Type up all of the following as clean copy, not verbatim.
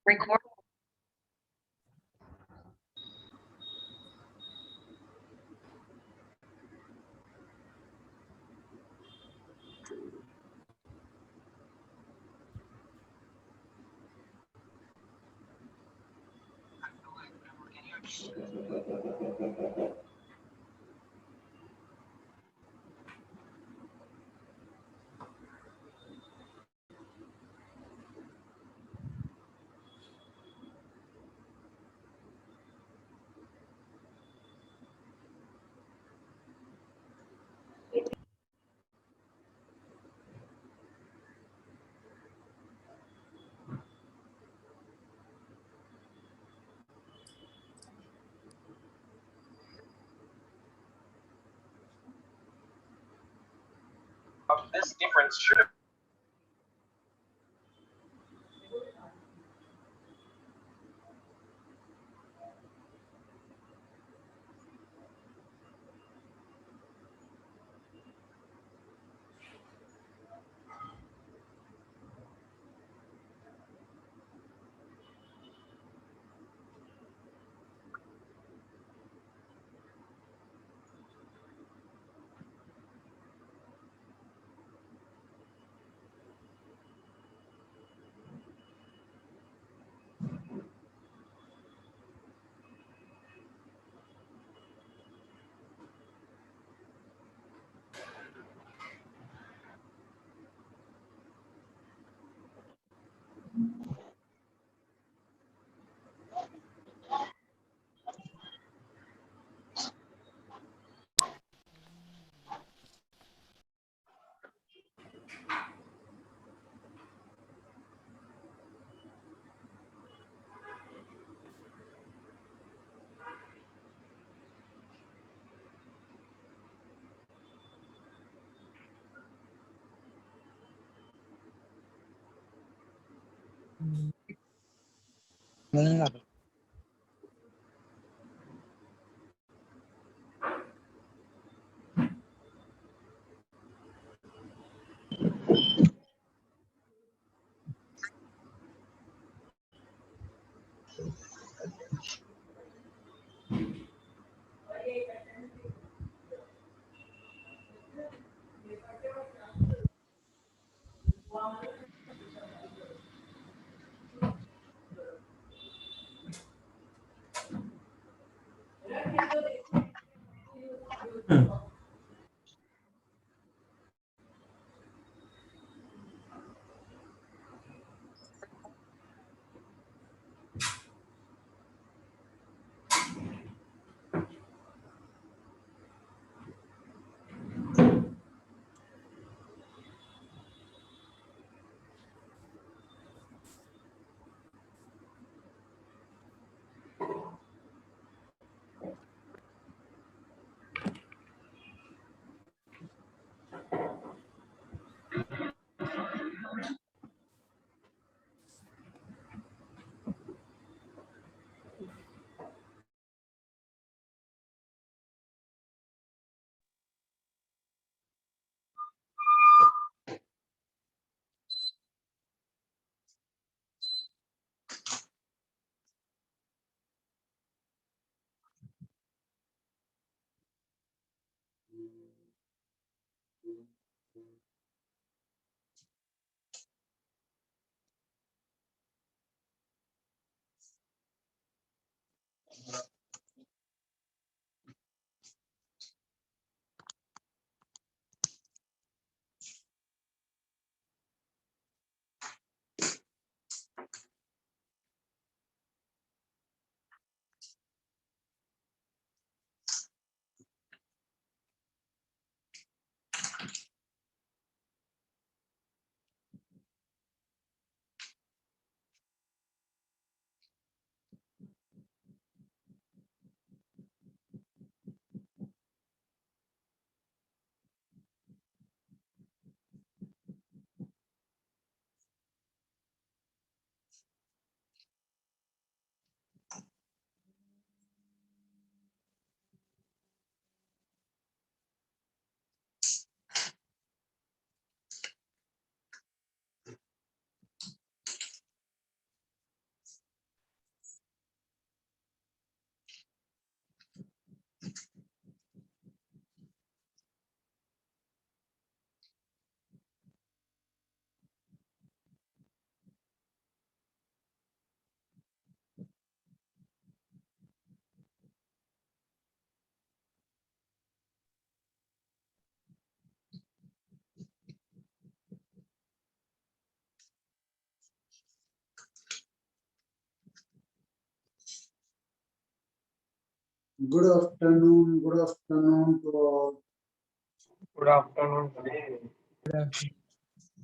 Record. Of this difference should Mendengar. Good afternoon. Good afternoon to all. Good afternoon.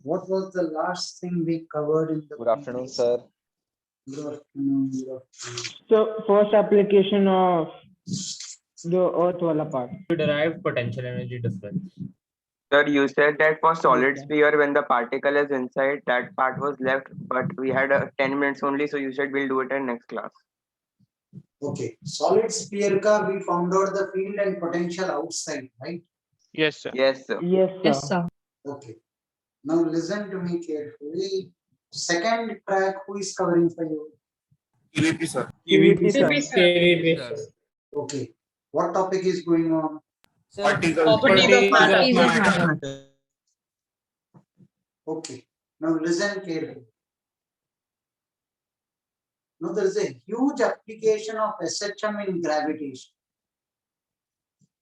What was the last thing we covered in the Good afternoon, previous? sir. Good afternoon. Good afternoon. So first application of the earth wala part. To derive potential energy difference. Sir, you said that for solid Okay. sphere, when the particle is inside, that part was left, but we had 10 minutes only, so you said we'll do it in next class. Okay. Solid sphere ka we found out the field and potential outside, right? Yes, sir. Yes, sir. Yes, sir. Okay. Now listen to me carefully. Second track, who is covering for you? EVP, sir. PVP, sir. KVP. Okay. What topic is going on? Properties of matter. Okay. Now listen carefully. Now there is a huge application of SHM in gravitation.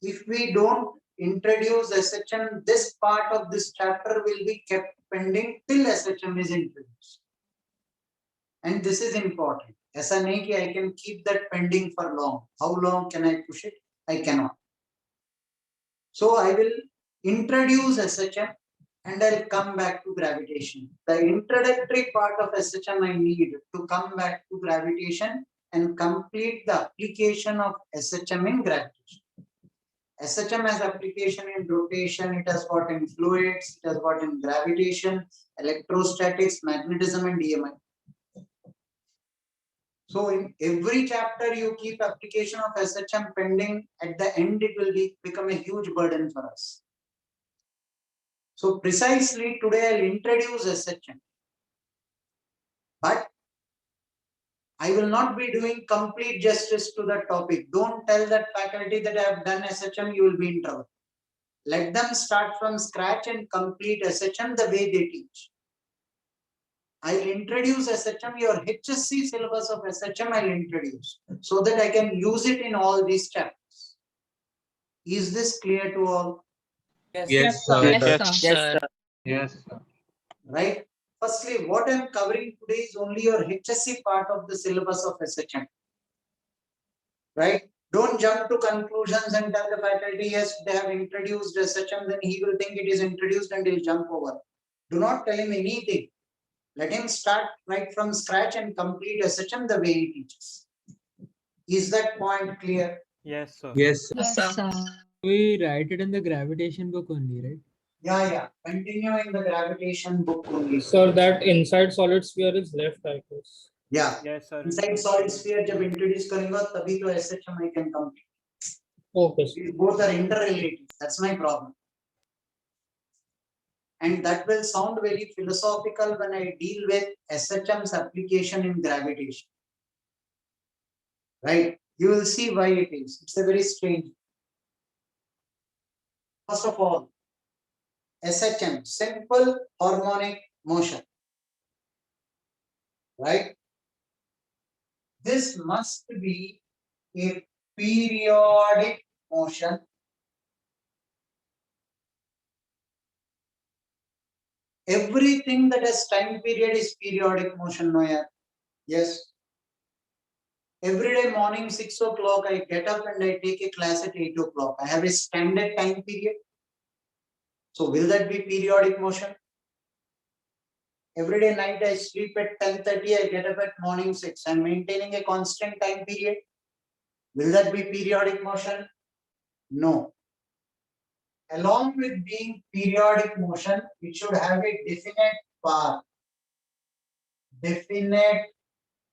If we don't introduce SHM, this part of this chapter will be kept pending till SHM is introduced. And this is important. ऐसा नहीं कि I can keep that pending for long. How long can I push it? I cannot. So I will introduce SHM and I'll come back to gravitation. The introductory part of SHM I need to come back to gravitation and complete the application of SHM in gravitation. SHM has application in rotation, it has got in fluids, it has got in gravitation, electrostatics, magnetism, and EMI. So in every chapter you keep application of SHM pending, at the end it will become a huge burden for us. So precisely today I'll introduce SHM. But I will not be doing complete justice to the topic. Don't tell that faculty that I have done SHM, you will be in trouble. Let them start from scratch and complete SHM the way they teach. I'll introduce SHM, your HSC syllabus of SHM I'll introduce so that I can use it in all these chapters. Is this clear to all? Yes, sir. Yes, sir. Yes, sir. Right? Firstly, what I'm covering today is only your HSC part of the syllabus of SHM. Right? Don't jump to conclusions and tell the faculty, yes, they have introduced SHM, then he will think it is introduced and he'll jump over. Do not tell him anything. Let him start right from scratch and complete SHM the way he teaches. Is that point clear? Yes, sir. Yes, sir. We write it in the gravitation book only, right? Yeah. Continue in the gravitation book only. Sir, that inside solid sphere is left, I guess. Yeah. Yes, sir. Inside solid sphere जब introduce करूँगा तभी तो SHM I can complete. Okay, sir. These both are interrelated. That's my problem. And that will sound very philosophical when I deal with SHM's application in gravitation. Right? You will see why it is. It's a very strange. First of all, SHM, simple harmonic motion. Right? This must be a periodic motion. Everything that has time period is periodic motion, no yaar? Yes. Every day morning 6 o'clock I get up and I take a class at 8 o'clock. I have a standard time period. So will that be periodic motion? Every day night I sleep at 10:30, I get up at morning 6. I'm maintaining a constant time period. Will that be periodic motion? No. Along with being periodic motion, it should have a definite path. Definite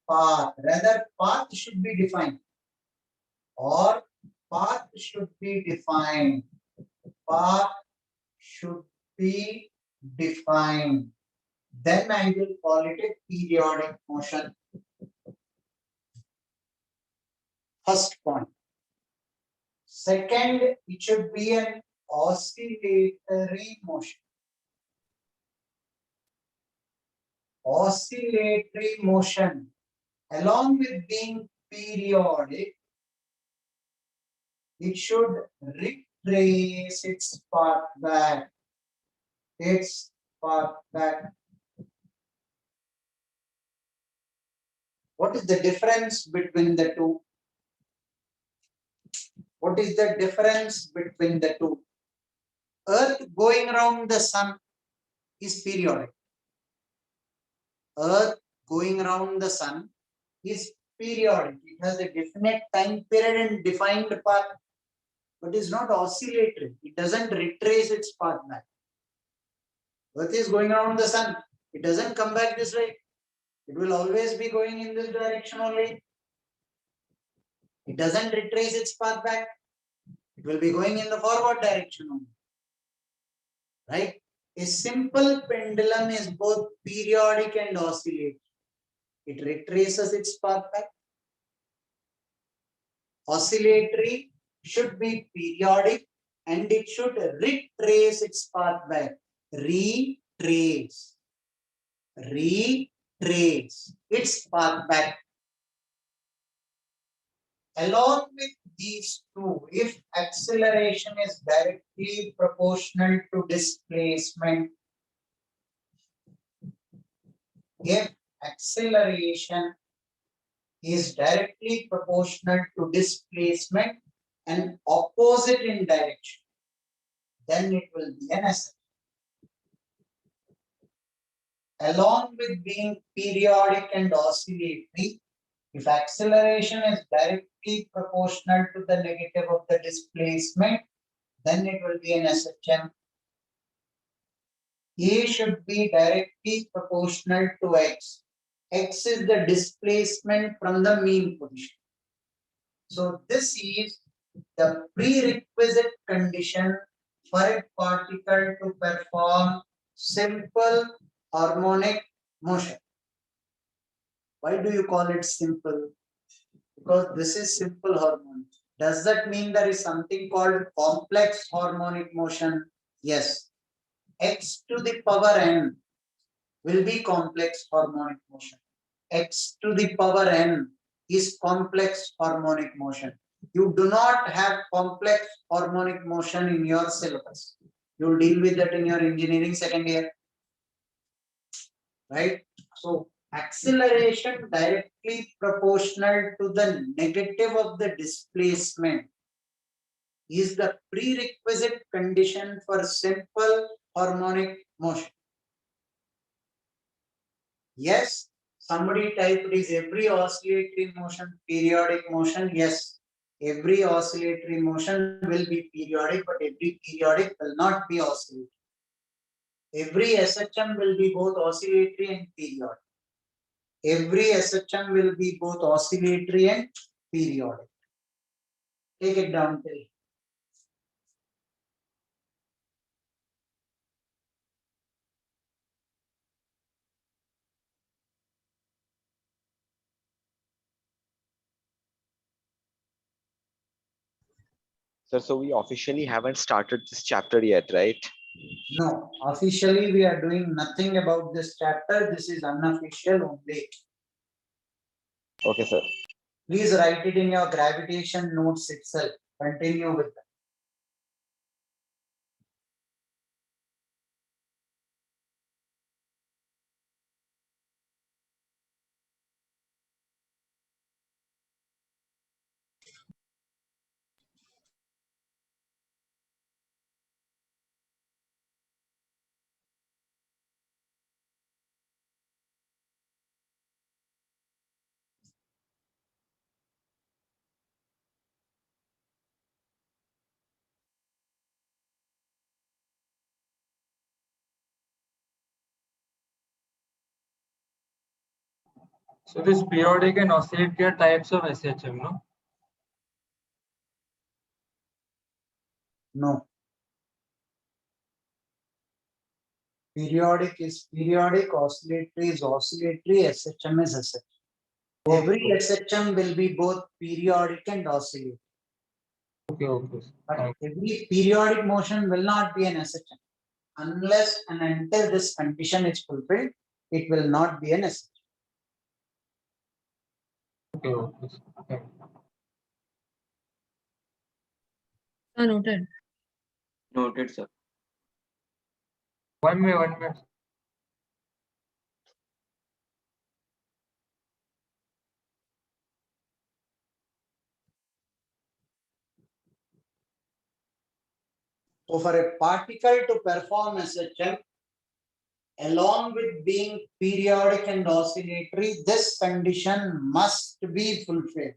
path. Rather, path should be defined. Or path should be defined. Path should be defined. Then I will call it a periodic motion. First point. Second, it should be an oscillatory motion. Oscillatory motion, along with being periodic, it should retrace its path back. Its path back. What is the difference between the two? What is the difference between the two? Earth going around the sun is periodic. Earth going around the sun is periodic. It has a definite time period and defined path, but is not oscillatory. It doesn't retrace its path back. Earth is going around the sun. It doesn't come back this way. It will always be going in this direction only. It doesn't retrace its path back. It will be going in the forward direction only. Right? A simple pendulum is both periodic and oscillatory. It retraces its path back. Oscillatory should be periodic and it should retrace its path back. Retrace its path back. Along with these two, if acceleration is directly proportional to displacement, if acceleration is directly proportional to displacement and opposite in direction, then it will be an acceleration. Along with being periodic and oscillatory, if acceleration is directly proportional to the negative of the displacement, then it will be an SHM. A should be directly proportional to x. X is the displacement from the mean position. So this is the prerequisite condition for a particle to perform simple harmonic motion. Why do you call it simple? Because this is simple harmonic. Does that mean there is something called complex harmonic motion? Yes. X to the power n will be complex harmonic motion. X to the power n is complex harmonic motion. You do not have complex harmonic motion in your syllabus. You will deal with that in your engineering second year. Right? So acceleration directly proportional to the negative of the displacement is the prerequisite condition for simple harmonic motion. Yes, somebody typed is every oscillatory motion periodic motion. Yes, every oscillatory motion will be periodic, but every periodic will not be oscillatory. Every SHM will be both oscillatory and periodic. Every SHM will be both oscillatory and periodic. Take it down till. Sir, so we officially haven't started this chapter yet, right? No, officially we are doing nothing about this chapter. This is unofficial only. Okay, sir. Please write it in your gravitation notes itself. Continue with that. So this periodic and oscillatory are types of SHM, no? No. Periodic is periodic, oscillatory is oscillatory, SHM is SHM. Every SHM will be both periodic and oscillatory. Okay, okay. But every periodic motion will not be an SHM. Unless and until this condition is fulfilled, it will not be an SHM. Okay, okay. Okay. Noted. Noted, sir. 1 minute, 1 minute. So for a particle to perform SHM, along with being periodic and oscillatory, this condition must be fulfilled.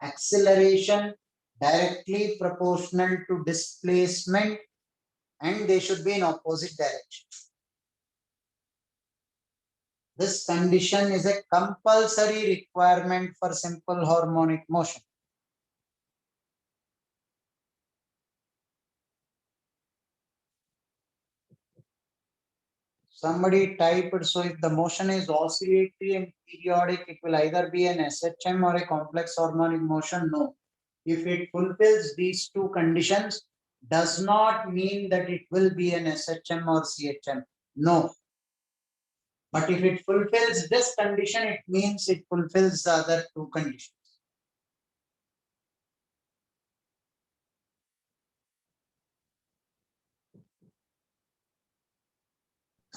Acceleration directly proportional to displacement, and they should be in opposite direction. This condition is a compulsory requirement for simple harmonic motion. Somebody typed, so if the motion is oscillatory and periodic, it will either be an SHM or a complex harmonic motion. No. If it fulfills these two conditions, does not mean that it will be an SHM or CHM. No. But if it fulfills this condition, it means it fulfills the other two conditions.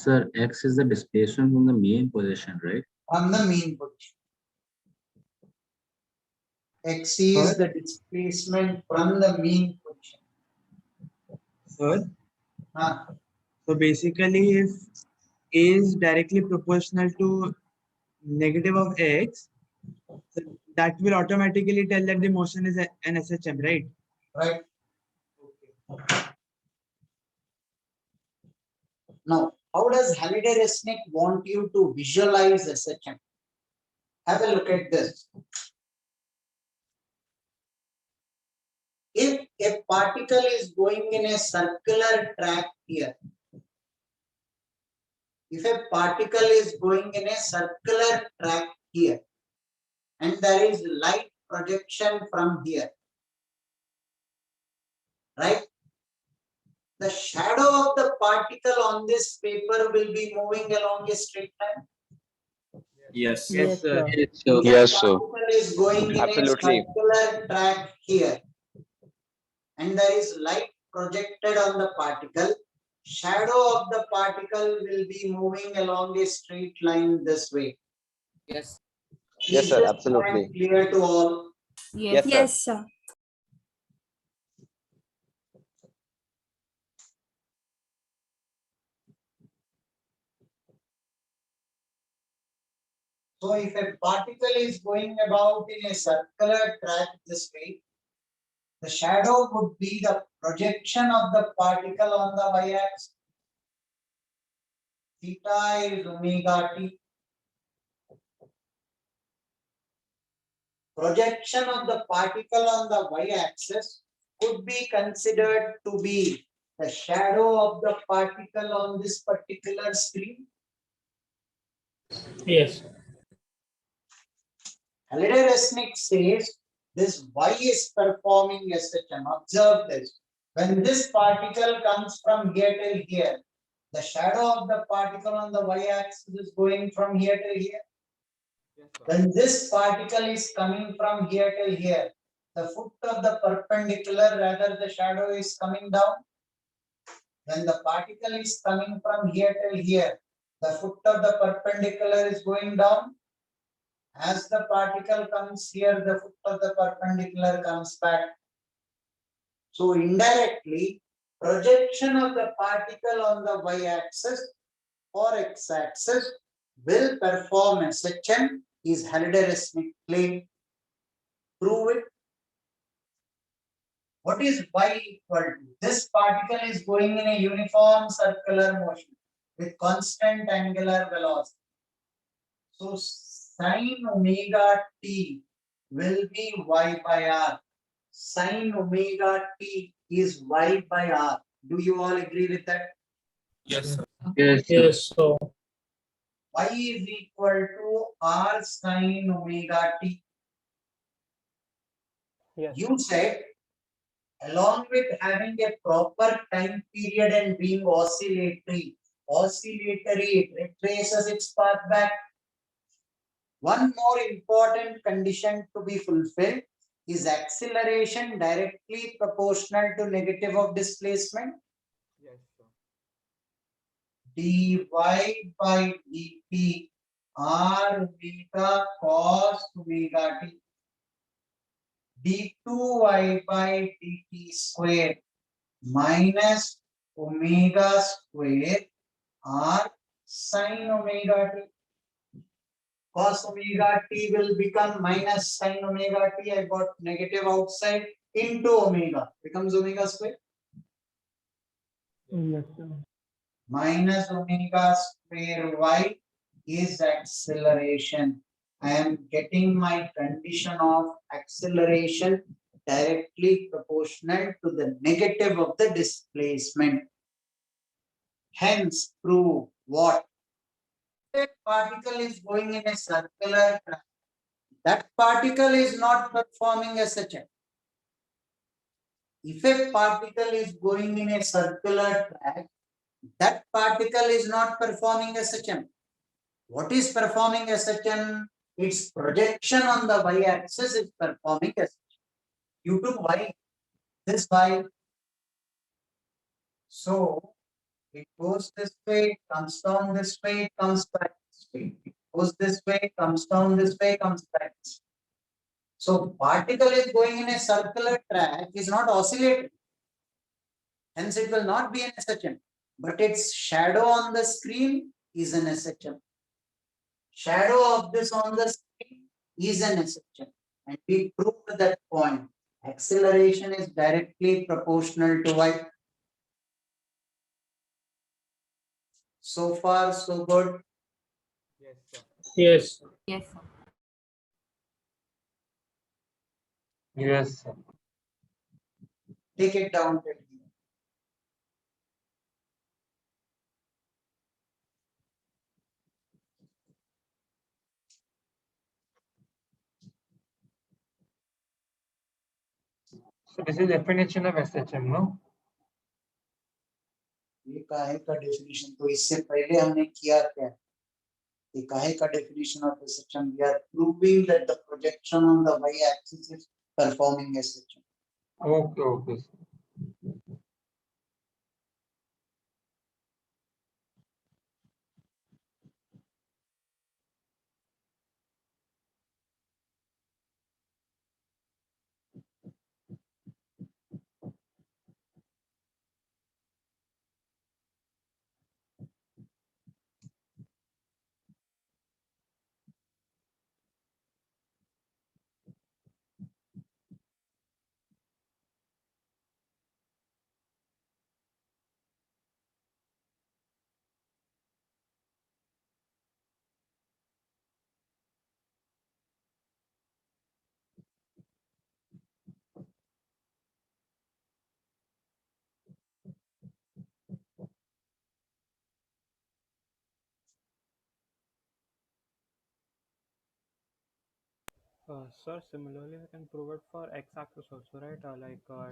Sir, X is the displacement from the mean position, right? From the mean position. X is the displacement from the mean position. Sir, Ah, so basically if A is directly proportional to negative of X, so that will automatically tell that the motion is an SHM, right? right. Okay. Now, how does Halliday-Resnick want you to visualize SHM? Have a look at this. If a particle is going in a circular track here, if a particle is going in a circular track here, and there is light projection from here, right? The shadow of the particle on this paper will be moving along a straight line. Yes. Yes, sir. Yes, sir. If Yes, a sir. particle is going in Absolutely. a circular track here, and there is light projected on the particle, shadow of the particle will be moving along a straight line this way. Yes. Yes, Is sir, this absolutely. point clear to all? Yes, sir. Yes, sir. So if a particle is going about in a circular track this way, the shadow would be the projection of the particle on the y-axis. Theta is omega t. Projection of the particle on the y-axis could be considered to be the shadow of the particle on this particular screen. Yes. Halliday-Resnick says this Y is performing SHM. Observe this. When this particle comes from here till here, the shadow of the particle on the y-axis is going from here till here. When this particle is coming from here till here, the foot of the perpendicular, rather the shadow is coming down. When the particle is coming from here till here, the foot of the perpendicular is going down. As the particle comes here, the foot of the perpendicular comes back. So indirectly, projection of the particle on the y-axis or x-axis will perform SHM is Halliday-Resnick claim. Prove it. What is y equal to? This particle is going in a uniform circular motion with constant angular velocity. So sin omega t will be y by r. Sin omega t is y by r. Do you all agree with that? Yes. Yes, sir. Yes. So Y is equal to r sin omega t. Yes. You said along with having a proper time period and being oscillatory, it retraces its path back. One more important condition to be fulfilled is acceleration directly proportional to negative of displacement. Yes, sir. dy by dt r omega cos omega t d2y by dt square minus omega square r sin omega t. Cos omega t will become minus sin omega t. I got negative outside into omega becomes omega square. Yes, sir. Minus omega square y is acceleration. I am getting my condition of acceleration directly proportional to the negative of the displacement. Hence, prove what? If a particle is going in a circular track, that particle is not performing SHM. If a particle is going in a circular track, that particle is not performing SHM. What is performing SHM? Its projection on the y-axis is performing SHM. You took y, this y. So it goes this way, comes down this way, comes back this way. It goes this way, comes down this way, comes back this way. So particle is going in a circular track is not oscillating. Hence it will not be an SHM. But its shadow on the screen is an SHM. Shadow of this on the screen is an SHM. And we proved that point. Acceleration is directly proportional to y. So far, so good. Yes. Yes, sir. Take it down. So this is definition of SHM, no? ये काहे का definition तो इससे पहले हमने किया क्या ये काहे का definition of SHM we are proving that the projection on the y axis is performing SHM. Okay, okay. Sir, similarly, I can prove it for x-axis also, right?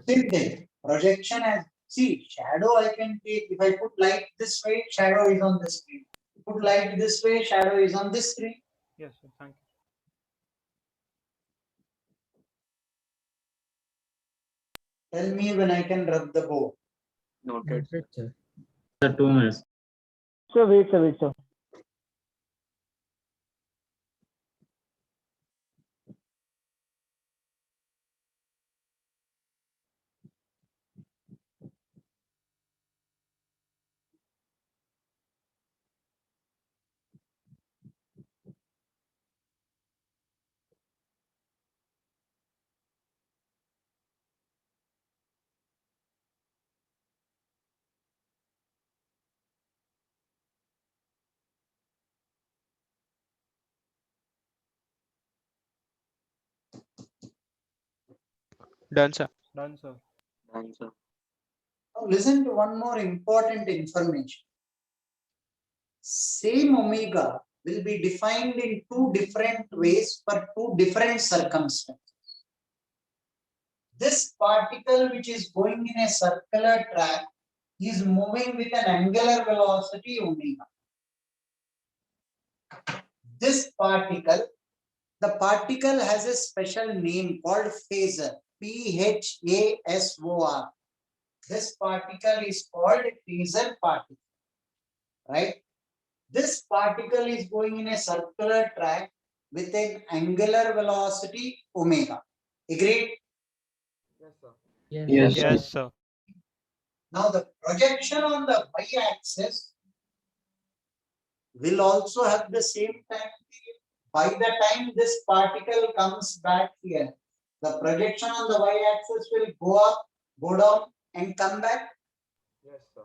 Same thing. Projection as see shadow I can take if I put light this way, shadow is on this screen. Put light this way, shadow is on this screen. Yes, sir. Thank you. Tell me when I can rub the board. Noted. Sir, 2 minutes. So wait, sir, wait, sir. Done, sir. Done, sir. Answer. Now listen to one more important information. Same omega will be defined in two different ways for two different circumstances. This particle which is going in a circular track is moving with an angular velocity omega. This particle, the particle has a special name called phasor, P-H-A-S-O-R. This particle is called a phasor particle, right? This particle is going in a circular track with an angular velocity omega. Agreed? Yes, sir. Yes, Yes, sir. Now the projection on the y-axis will also have the same time period. By the time this particle comes back here, the projection on the y-axis will go up, go down, and come back. Yes, sir.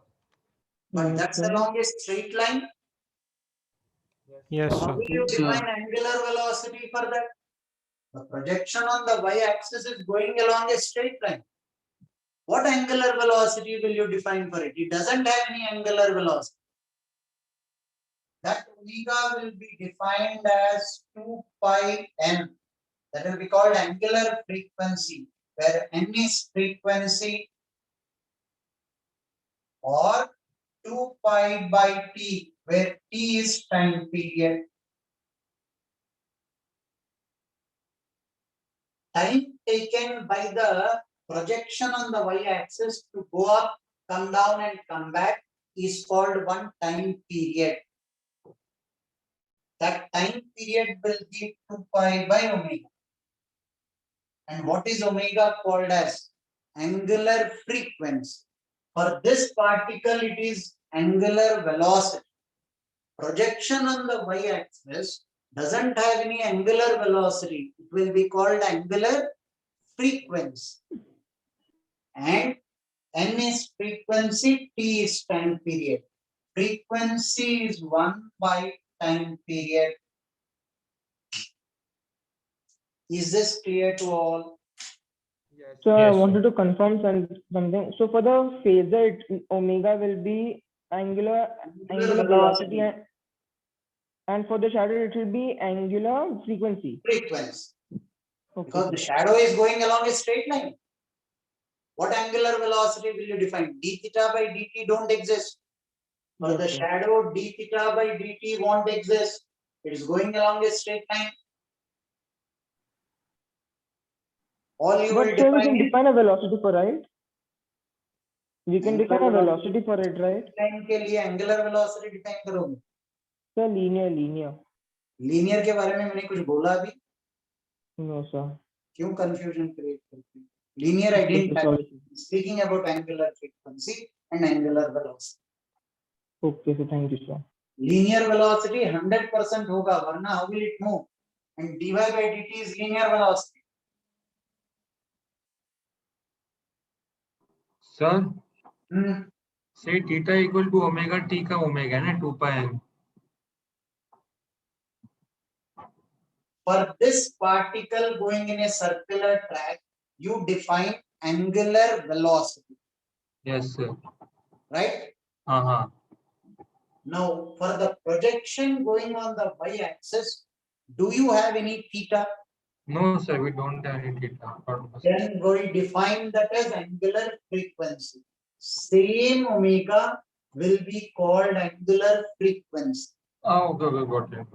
But Yes, that's sir. along a straight line. Yes, So how sir. will you Yes, sir. define angular velocity for that? The projection on the y-axis is going along a straight line. What angular velocity will you define for it? It doesn't have any angular velocity. That omega will be defined as 2 pi n. That will be called angular frequency, where n is frequency, or 2 pi by t, where t is time period. Time taken by the projection on the y-axis to go up, come down, and come back is called one time period. That time period will be 2 pi by omega. And what is omega called as? Angular frequency. For this particle, it is angular velocity. Projection on the y-axis doesn't have any angular velocity. It will be called angular frequency. And n is frequency, t is time period. Frequency is 1 by time period. Is this clear to all? Yes. So I Yes, sir. wanted to confirm something. So for the phasor, omega will be angular velocity, and for the shadow it will be angular frequency. Frequency. Okay. Because the shadow is going along a straight line. What angular velocity will you define? D theta by dt don't exist. For Yes, the sir. shadow, d theta by dt won't exist. It is going along a straight line. All you But will sir, we can define is define a velocity for it. We can angular define a velocity. velocity for it, right? Line के लिए angular velocity define करोगे. Sir, linear. Linear के बारे में मैंने कुछ बोला अभी. No, sir. क्यों confusion create करते हैं? Linear I Okay, didn't sir, touch. sorry. Speaking about angular frequency and angular velocity. Okay, sir. Thank you, sir. Linear velocity 100% होगा, वरना how will it move? And dy by dt is linear velocity. Sir, Hmm. say theta equal to omega t का omega ना 2 pi n. For this particle going in a circular track, you define angular velocity, Yes, sir. right? Uh-huh. Now, for the projection going on the y-axis, do you have any theta? No, sir, we don't have any theta. Then we define that as angular frequency. Same omega will be called angular frequency. Oh, okay, got it.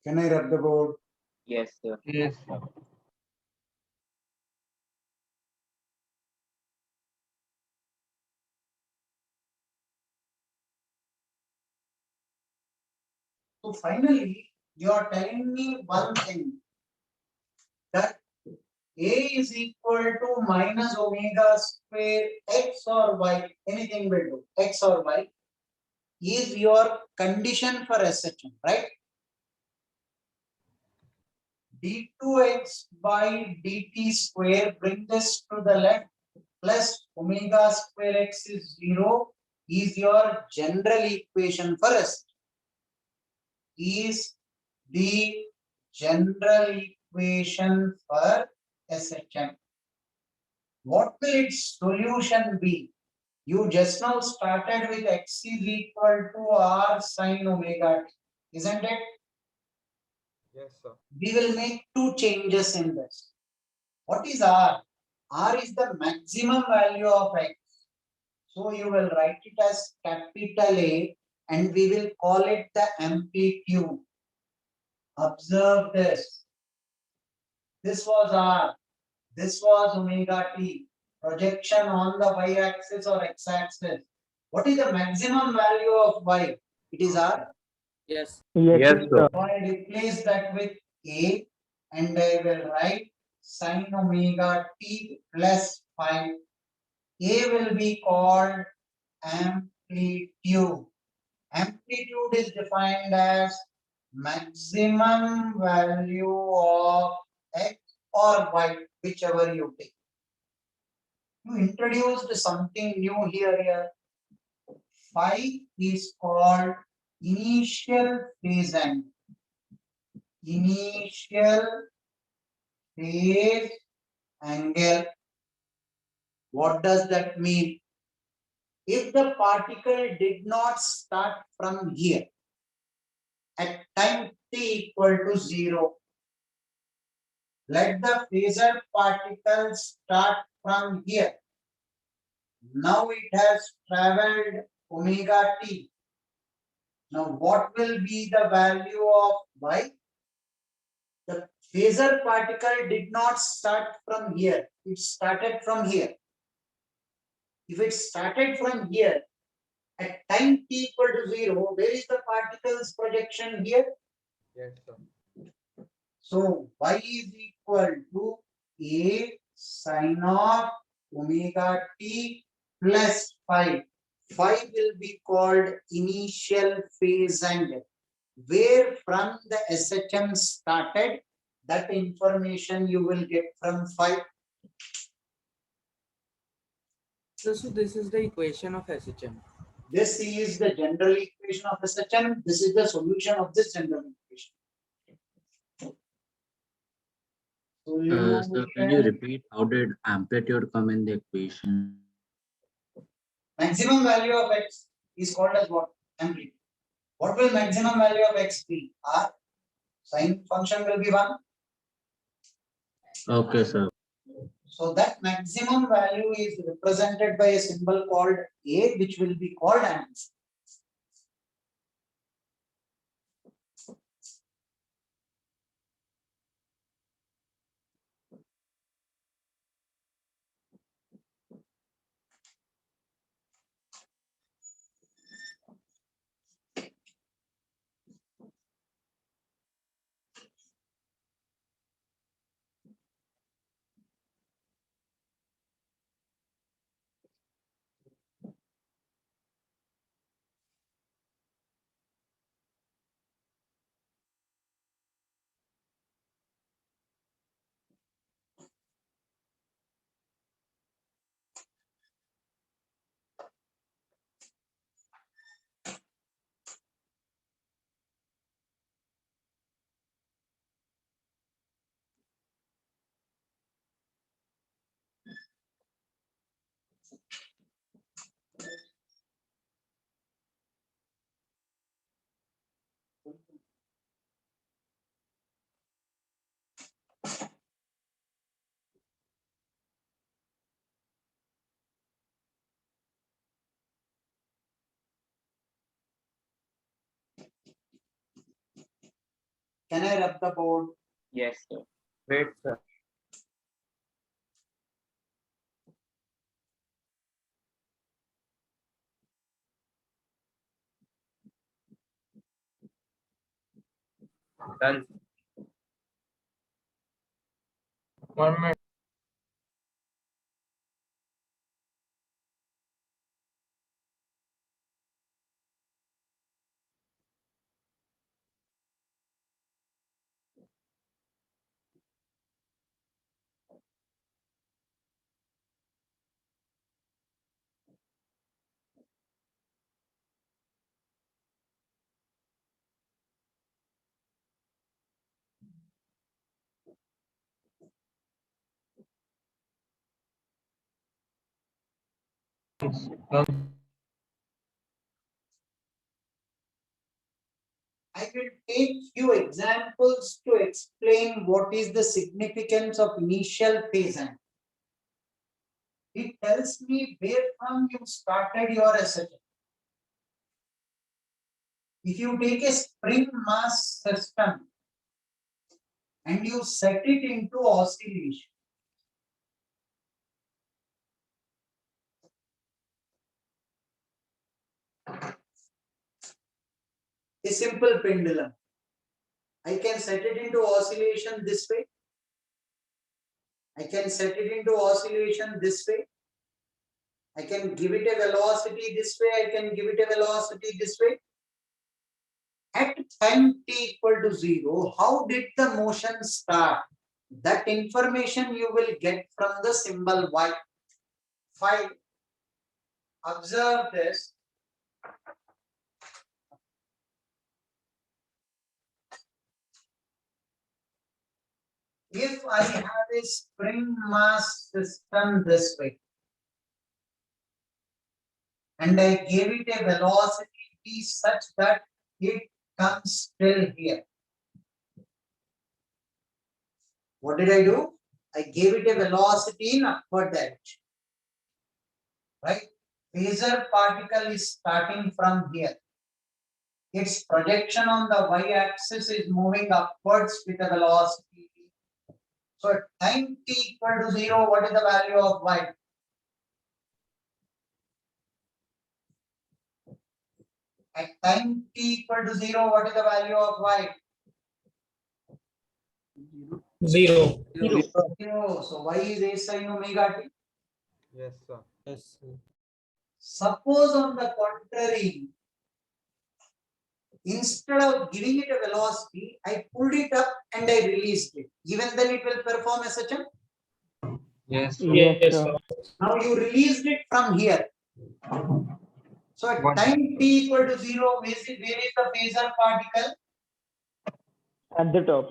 Can I rub the board? Yes, sir. Yes, sir. So finally, you are telling me one thing, that A is equal to minus omega square x or y, anything will do, x or y, is your condition for SHM, right? d2x by dt square, bring this to the left, plus omega square x is 0, is your general equation for us. Is the general equation for SHM. What will its solution be? You just now started with x is equal to r sine omega t, isn't it? Yes, sir. We will make two changes in this. What is R? R is the maximum value of X. So you will write it as capital A and we will call it the amplitude. Observe this. This was R. This was omega t. Projection on the y-axis or x-axis. What is the maximum value of y? It is R. Yes. Yes, sir. So I replace that with A and I will write sine omega t plus phi. A will be called amplitude. Amplitude is defined as maximum value of x or y, whichever you take. You introduced something new here. Phi is called initial phase angle. Initial phase angle. What does that mean? If the particle did not start from here at time t equal to 0, let the phasor particle start from here. Now it has traveled omega t. Now what will be the value of y? The phasor particle did not start from here. It started from here. If it started from here, at time t equal to 0, where is the particle's projection here? Yes, sir. So y is equal to a sine of omega t plus phi. Phi will be called initial phase angle. Where from the SHM started, that information you will get from phi. So this is the equation of SHM. This is the general equation of SHM. This is the solution of this general equation. So can you repeat how did amplitude come in the equation? Maximum value of x is called as what? Amplitude. What will maximum value of x be? R. Sine function will be 1. Okay, sir. So that maximum value is represented by a symbol called A, which will be called amplitude. Can I rub the board? Yes, sir. Wait, sir. Done. 1 minute. I will take few examples to explain what is the significance of initial phase angle. It tells me where from you started your SHM. If you take a spring mass system and you set it into oscillation, a simple pendulum, I can set it into oscillation this way. I can set it into oscillation this way. I can give it a velocity this way. I can give it a velocity this way. At time t equal to 0, how did the motion start? That information you will get from the symbol y. Fine. Observe this. If I have a spring mass system this way, and I gave it a velocity t such that it comes till here. What did I do? I gave it a velocity in upward direction. Right? Phasor particle is starting from here. Its projection on the y-axis is moving upwards with a velocity. So at time t equal to 0, what is the value of y? At time t equal to 0, what is the value of y? 0. 0. So y is a sin omega t. Yes, sir. Yes. Suppose on the contrary, instead of giving it a velocity, I pulled it up and I released it. Even then it will perform SHM. Yes, sir. Yes, sir. Now you released it from here. So at One. time t equal to 0, where is the phasor particle? At the top.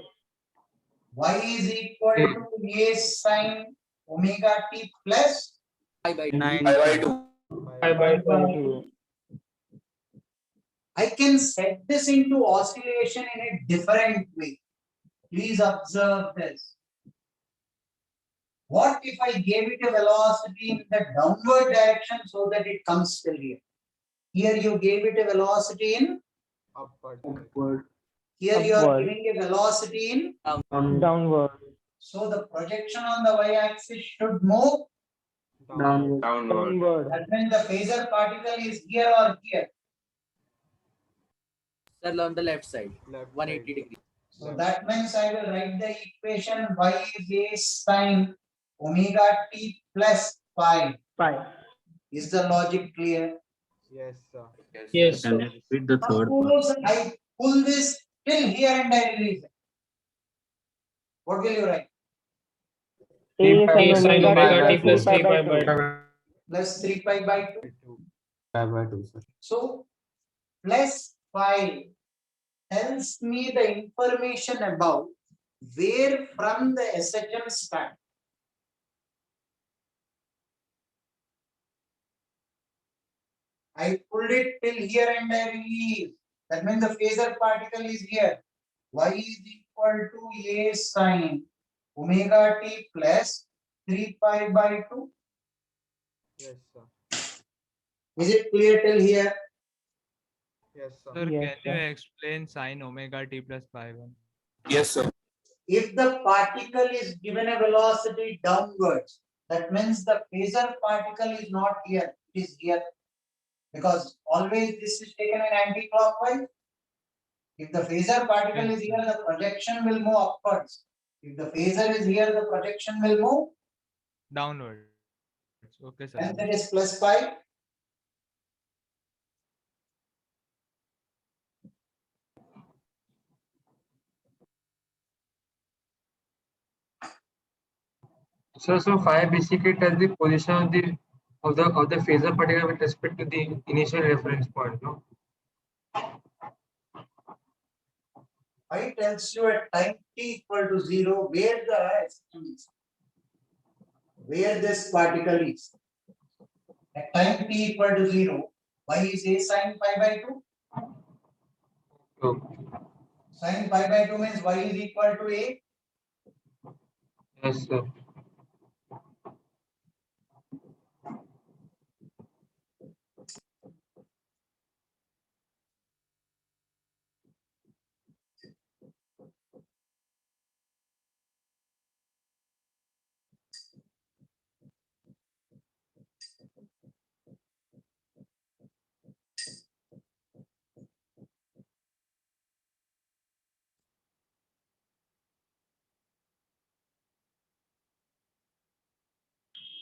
Y is equal to a sin omega t plus Pi by 9 2. 2. I can set this into oscillation in a different way. Please observe this. What if I gave it a velocity in the downward direction so that it comes till here? Here you gave it a velocity in, Upward. here you are Upward. giving a velocity in. Downward. So the projection on the y-axis should move. Downward. Downward. Downward. That means the phasor particle is here or here. Sir, on the left side. 180 degrees. So that means I will write the equation y is a sin omega t plus phi. Pi. Is the logic clear? Yes, sir. Yes. Can you repeat the third part? Suppose I pull this till here and I release it. What will you write? A sin omega t plus 3 pi by 2. Plus 3 pi by 2. 5/2, sir. So plus phi tells me the information about where from the SHM start. I pulled it till here and I release. That means the phasor particle is here. Y is equal to a sin omega t plus 3 pi by 2. Yes, sir. Is it clear till here? Yes, sir. Sir, Yes, can you sir. explain sin omega t plus pi 1? Yes, sir. If the particle is given a velocity downwards, that means the phasor particle is not here, it is here. Because always this is taken in anti-clockwise. If the phasor particle is here, the projection will move upwards. If the phasor is here, the projection will move. Downward. Okay, sir. And that is plus pi. So phi basically tells the position of the phasor particle with respect to the initial reference point, no? Phi tells you at time t equal to 0 where the SHM is. Where this particle is. At time t equal to 0, y is a sin pi by 2. Okay. Sin pi by 2 means y is equal to a. Yes, sir.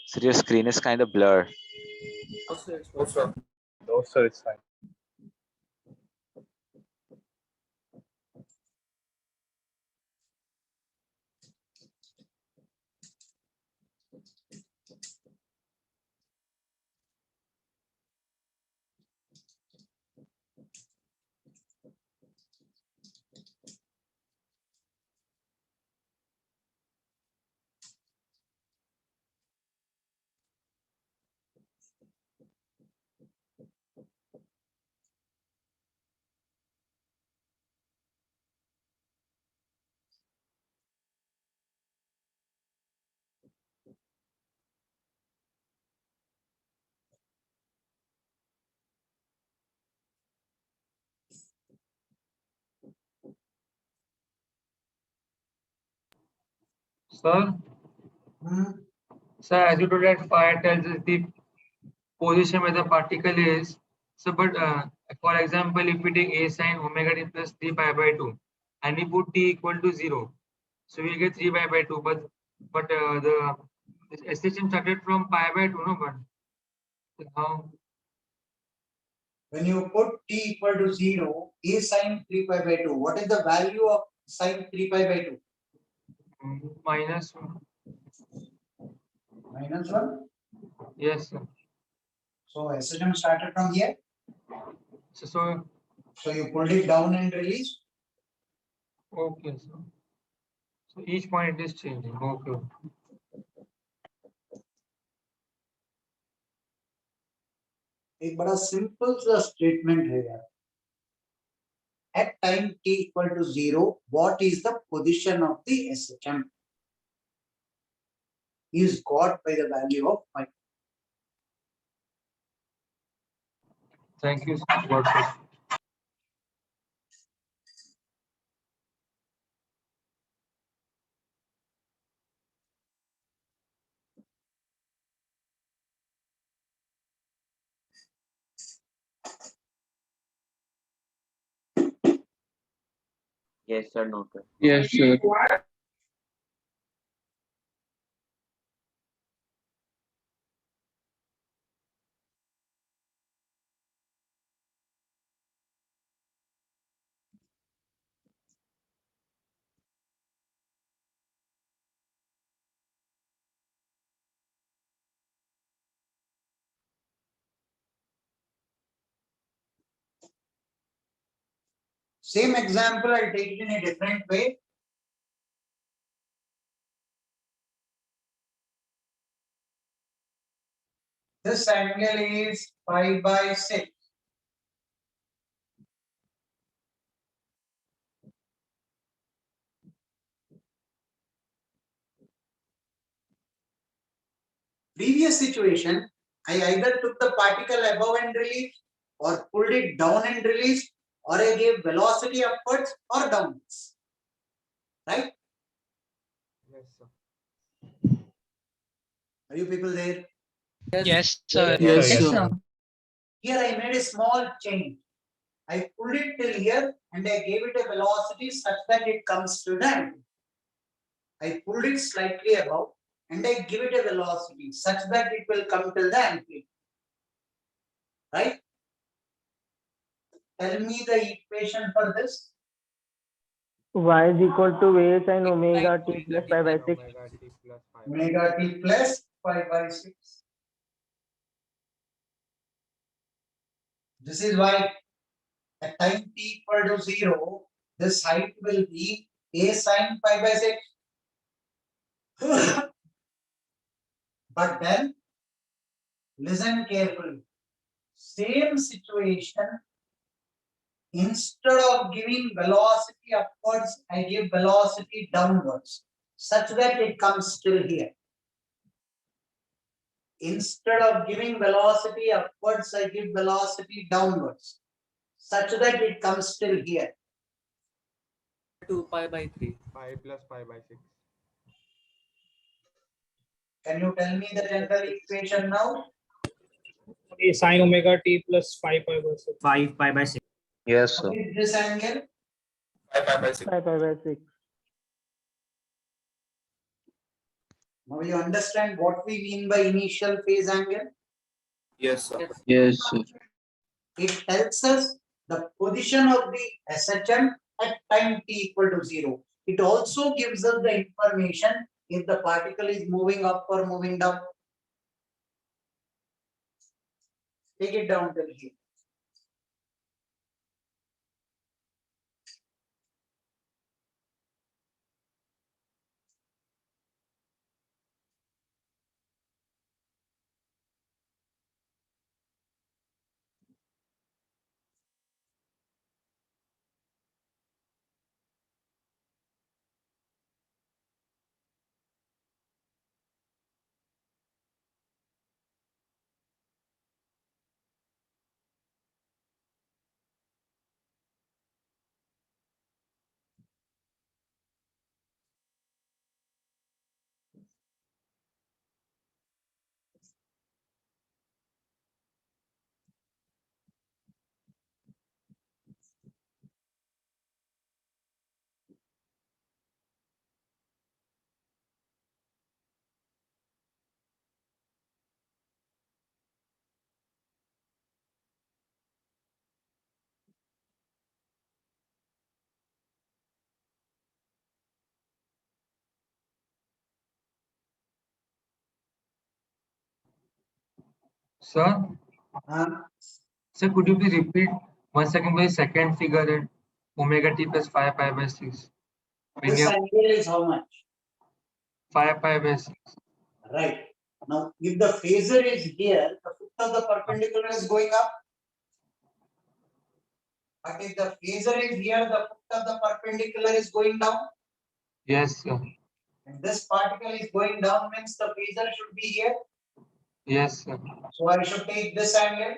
So your screen is kind of blurred. No, sir. No, sir, it's fine. Sir, Hmm. sir, as you told that phi tells us the position where the particle is. So, but for example, if we take a sine omega t plus 3 pi by 2 and we put t equal to 0, so we get 3 pi by 2. But the SHM started from pi by 2, no? But how? When you put t equal to 0, a sin 3 pi by 2. What is the value of sin 3 pi by 2? Minus 1. Minus 1. Yes, sir. So SHM started from here. So So you pulled it down and released. okay, sir. So each point it is changing. Okay. एक बड़ा simple सा statement है यार. At time t equal to 0, what is the position of the SHM? Is got by the value of pi. Thank you, sir. Got it. Yes, sir, noted. Yes, sir. Same example, I'll take it in a different way. This angle is pi by 6. Previous situation, I either took the particle above and released, or pulled it down and released, or I gave velocity upwards or downwards. Right? Yes, sir. Are you people there? Yes, sir. Yes, Yes, sir. Here I made a small change. I pulled it till here and I gave it a velocity such that it comes to the angle. I pulled it slightly above and I give it a velocity such that it will come till the angle. Right? Tell me the equation for this. Y is equal to a sin omega t plus pi by 6. Omega t plus pi by 6. This is why at time t equal to 0, this height will be a sin pi by 6. But then, listen carefully. Same situation Instead of giving velocity upwards, I give velocity downwards, such that it comes still here. Instead of giving velocity upwards, I give velocity downwards, such that it comes still here. 2 pi by 3. 5 plus 5 by 6. Can you tell me the general equation now? A sine omega t plus 5 pi by 6. 5 pi by 6. Yes, What is this angle? 5 pi by 6. 5 pi by 6. Now you understand what we mean by initial phase angle? Yes, sir. Yes, sir. It tells us the position of the SHM at time t equal to 0. It also gives us the information if the particle is moving up or moving down. Take it down till here. Sir, sir, could you please repeat once again the second figure and omega t plus 5 pi by 6? When This you angle is how much? 5 pi by 6. Right. Now, if the phasor is here, the foot of the perpendicular is going up. But if the phasor is here, the foot of the perpendicular is going down. Yes, sir. And this particle is going down, means the phasor should be here. Yes, sir. So I should take this angle.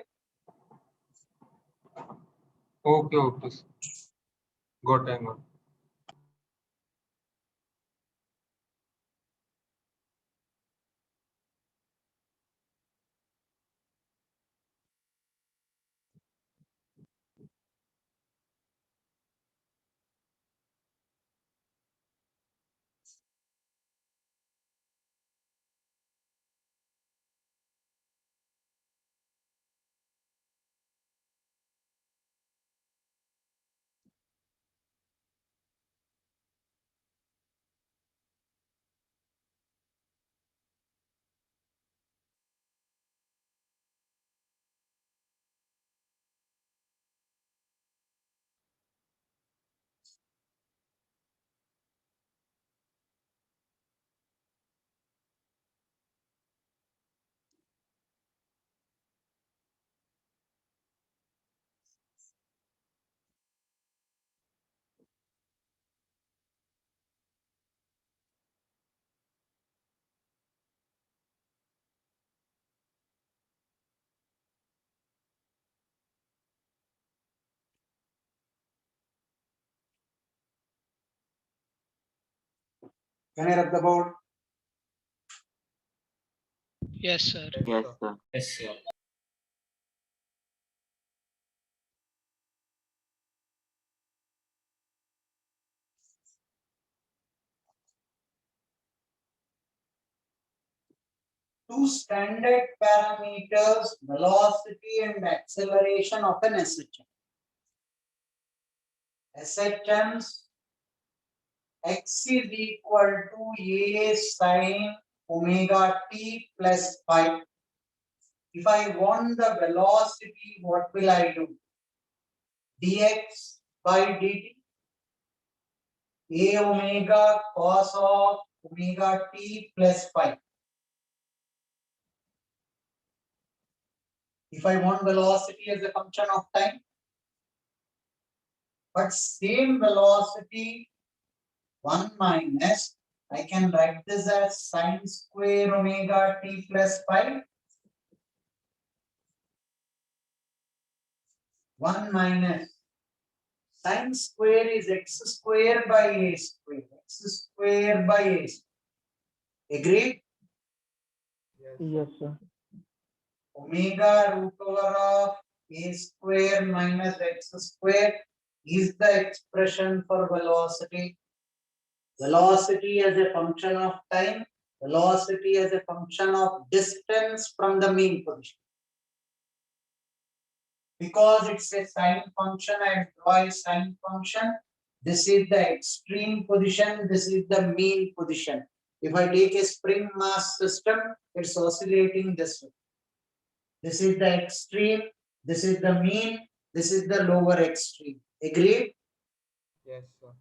Okay, okay. Sir. Got it. Got it. Can I rub the board? Yes, sir. Yes, sir. Yes, sir. Two standard parameters, velocity and acceleration of an SHM. SHM's x is equal to a sine omega t plus phi. If I want the velocity, what will I do? Dx by dt. A omega cos of omega t plus phi. If I want velocity as a function of time, but same velocity 1 minus, I can write this as sine square omega t plus 5. 1 minus sine square is x square by a square. X square by a square. Agreed? Yes, sir. Omega root over of a square minus x square is the expression for velocity. Velocity as a function of time, velocity as a function of distance from the mean position. Because it's a sine function, I draw a sine function. This is the extreme position, this is the mean position. If I take a spring mass system, it's oscillating this way. This is the extreme, this is the mean, this is the lower extreme. Agreed? Yes, sir.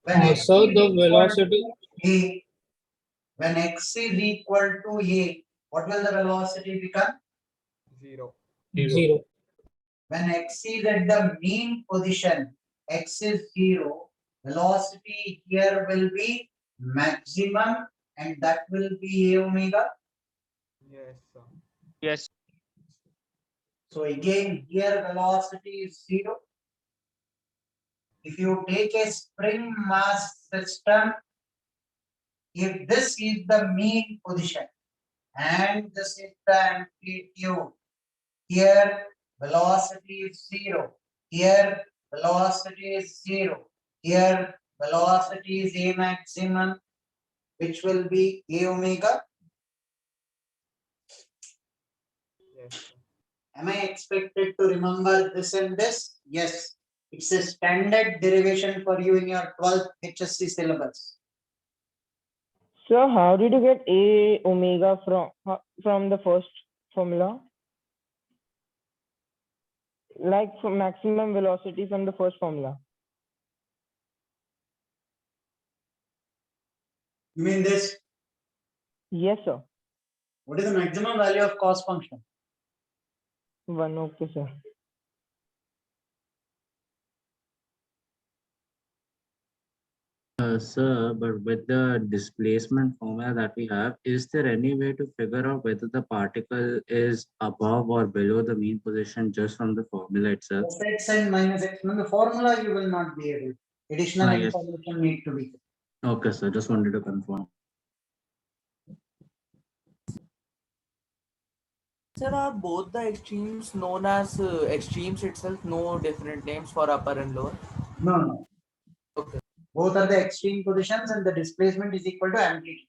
When x So is the equal velocity, to a, when x is equal to a, what will the velocity become? 0. 0. When x is at the mean position, x is 0, velocity here will be maximum, and that will be a omega. Yes, sir. Yes. So again, here velocity is 0. If you take a spring mass system, if this is the mean position and this is the amplitude, here velocity is 0. Here velocity is 0. Here velocity is a maximum, which will be a omega. Yes, sir. Am I expected to remember this and this? Yes. It's a standard derivation for you in your 12th HSC syllabus. So how did you get a omega from the first formula? Like from maximum velocity from the first formula. You mean this? Yes, sir. What is the maximum value of cos function? 1, okay, sir. Sir, but with the displacement formula that we have, is there any way to figure out whether the particle is above or below the mean position just from the formula itself? X and minus x. No, the formula you will not be able. Additional Yes. information need to be. Okay, sir, just wanted to confirm. Sir, are both the extremes known as extremes itself, no different names for upper and lower? No, no. Okay. Both are the extreme positions and the displacement is equal to amplitude.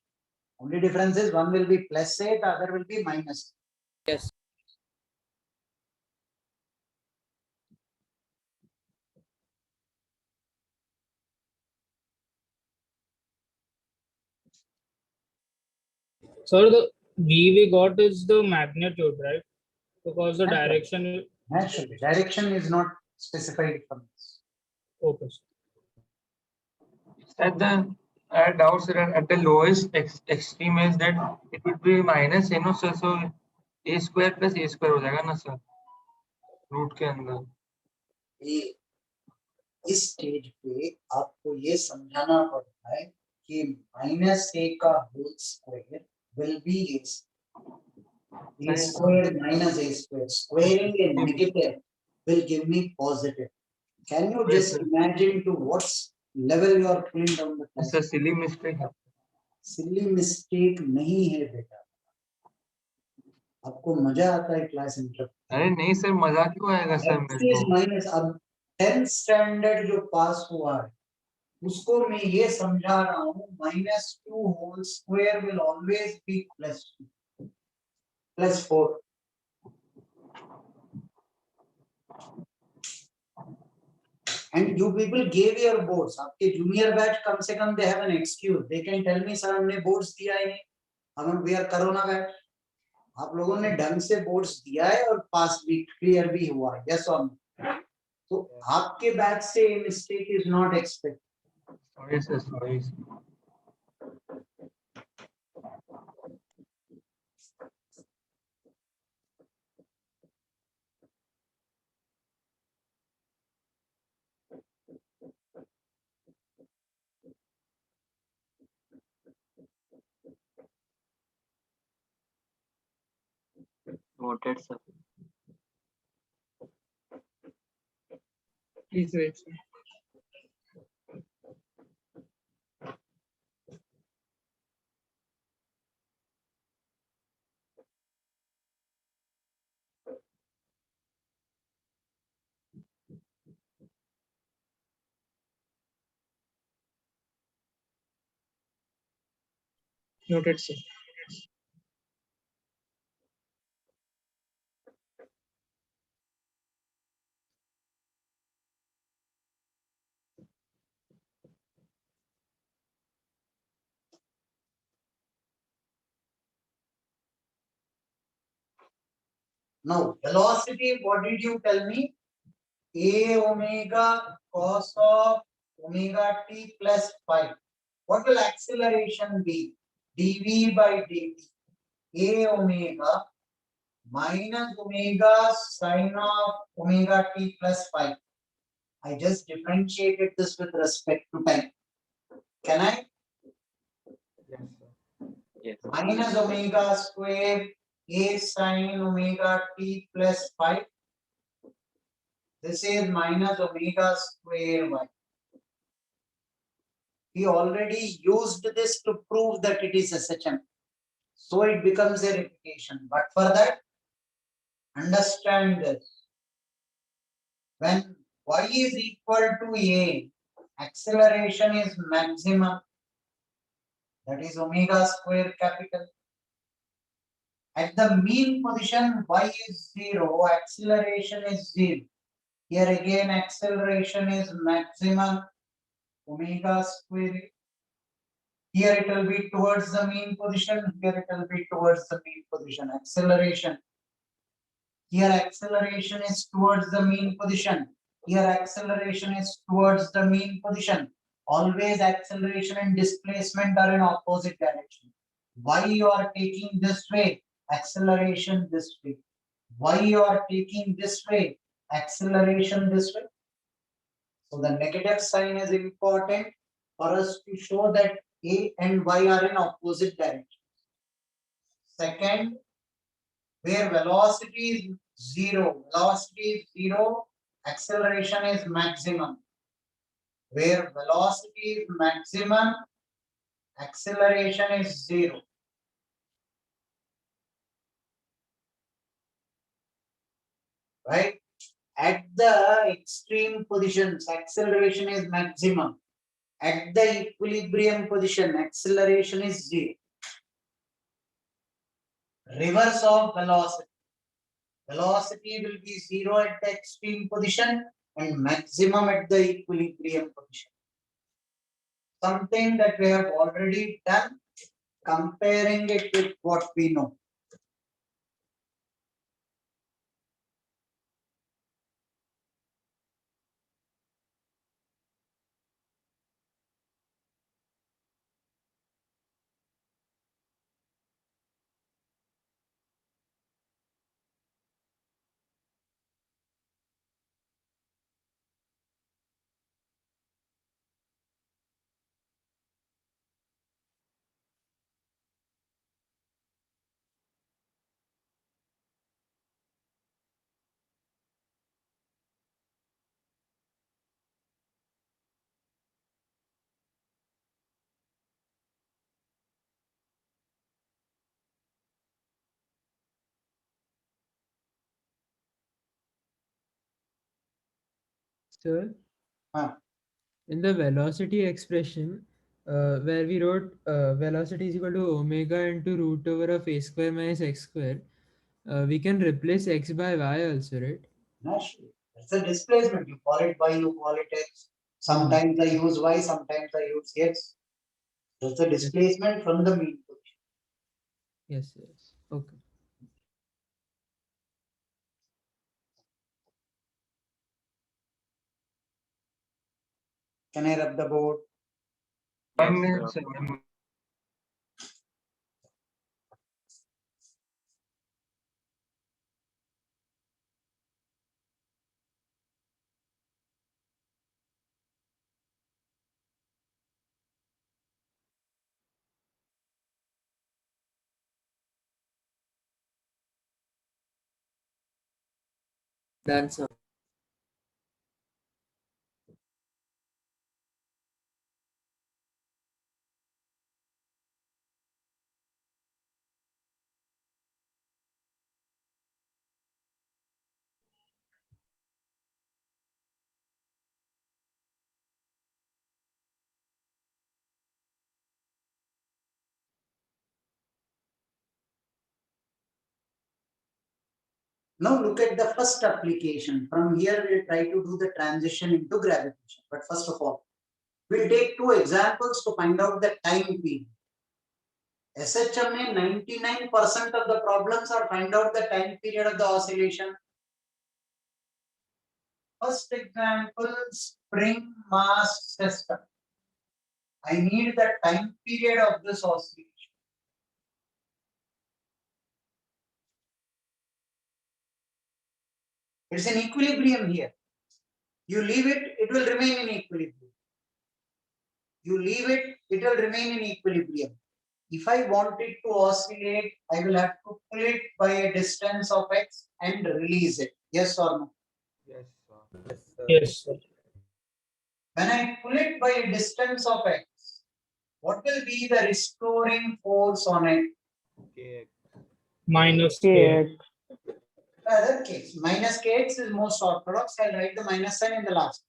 Only difference is one will be plus a, the other will be minus. Yes. So the V we got is the magnitude, right? Because the Naturally. direction. Naturally, direction is not specified from this. Okay. At the doubt, sir, at the lowest extreme is that it would be minus, sir. So a square plus a square हो जाएगा ना sir? Root के अंदर. इस stage पे आपको ये समझाना पड़ता है कि माइनस ए का whole square will be a square minus a square. Squaring a negative will give me positive. Can you just imagine to what level you are pulling down the class? It's a silly mistake. Silly mistake नहीं है बेटा. आपको मजा आता है class interrupt. अरे नहीं sir, मजा क्यों आएगा सर मेरे को? माइनस अब 10th स्टैंडर्ड जो पास हुआ है उसको मैं ये समझा रहा हूँ -2 whole square will always be +4. And you people gave your boards. आपके junior batch कम से कम they have an excuse. They can tell me sir हमने boards दिया ही नहीं. हम we are corona batch. आप लोगों ने ढंग से boards दिया है और पास भी clear भी हुआ है. Yes or no? तो आपके batch से a mistake is not expected. Sorry sir, sorry. Noted, sir. Please wait, sir. Noted, sir. Now, velocity, what did you tell me? A omega cos of omega t plus phi. What will acceleration be? dv by dt. A omega minus omega sine of omega t plus phi. I just differentiated this with respect to time. Can I? Yes. Minus omega square a sine omega t plus phi. This is minus omega square y. We already used this to prove that it is SHM. So it becomes a repetition. But for that, understand this. When y is equal to a, acceleration is maximum. That is omega square capital. At the mean position, y is 0, acceleration is 0. Here again, acceleration is maximum, omega square. Here it will be towards the mean position, here it will be towards the mean position. Acceleration. Here acceleration is towards the mean position. Here acceleration is towards the mean position. Always acceleration and displacement are in opposite direction. Why you are taking this way? Acceleration this way. Why you are taking this way? Acceleration this way. So the negative sign is important for us to show that a and y are in opposite direction. Second, where velocity is 0, acceleration is maximum. Where velocity is maximum, acceleration is 0. Right? At the extreme positions, acceleration is maximum. At the equilibrium position, acceleration is 0. Reverse of velocity. Velocity will be 0 at the extreme position and maximum at the equilibrium position. Something that we have already done, comparing it with what we know. Sir, Huh. in the velocity expression, where we wrote velocity is equal to omega into root over of a square minus x square, we can replace x by y also, right? Naturally. That's a displacement. You call it y, you call it x. Sometimes I use y, sometimes I use x. That's a displacement from the mean position. Yes, yes. Okay. Can I rub the board? 1 minute, sir. Done, sir. Now look at the first application. From here, we'll try to do the transition into gravitation. But first of all, we'll take two examples to find out the time period. SHM, 99% of the problems are find out the time period of the oscillation. First example, spring mass system. I need the time period of this oscillation. It's in equilibrium here. You leave it, it will remain in equilibrium. You leave it, it will remain in equilibrium. If I want it to oscillate, I will have to pull it by a distance of x and release it. Yes or no? Yes, sir. Yes, sir. Yes, sir. When I pull it by a distance of x, what will be the restoring force on it? Okay. Minus Kx. k. Other case, minus kx is most orthodox. I'll write the minus sign in the last.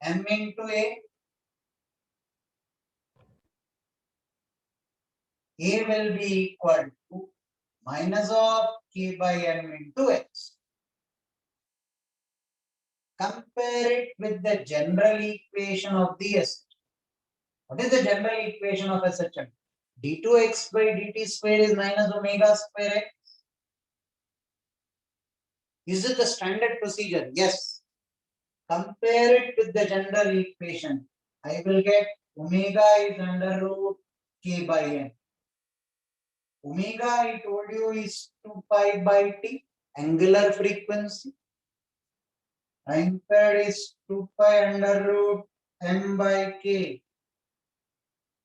M into A will be equal to minus of k by m into x. Compare it with the general equation of the SHM. What is the general equation of SHM? d2x by dt square is minus omega square x. Is it the standard procedure? Yes. Compare it with the general equation. I will get omega is under root k by n. Omega, I told you, is 2 pi by t, angular frequency. Time period is 2 pi under root m by k.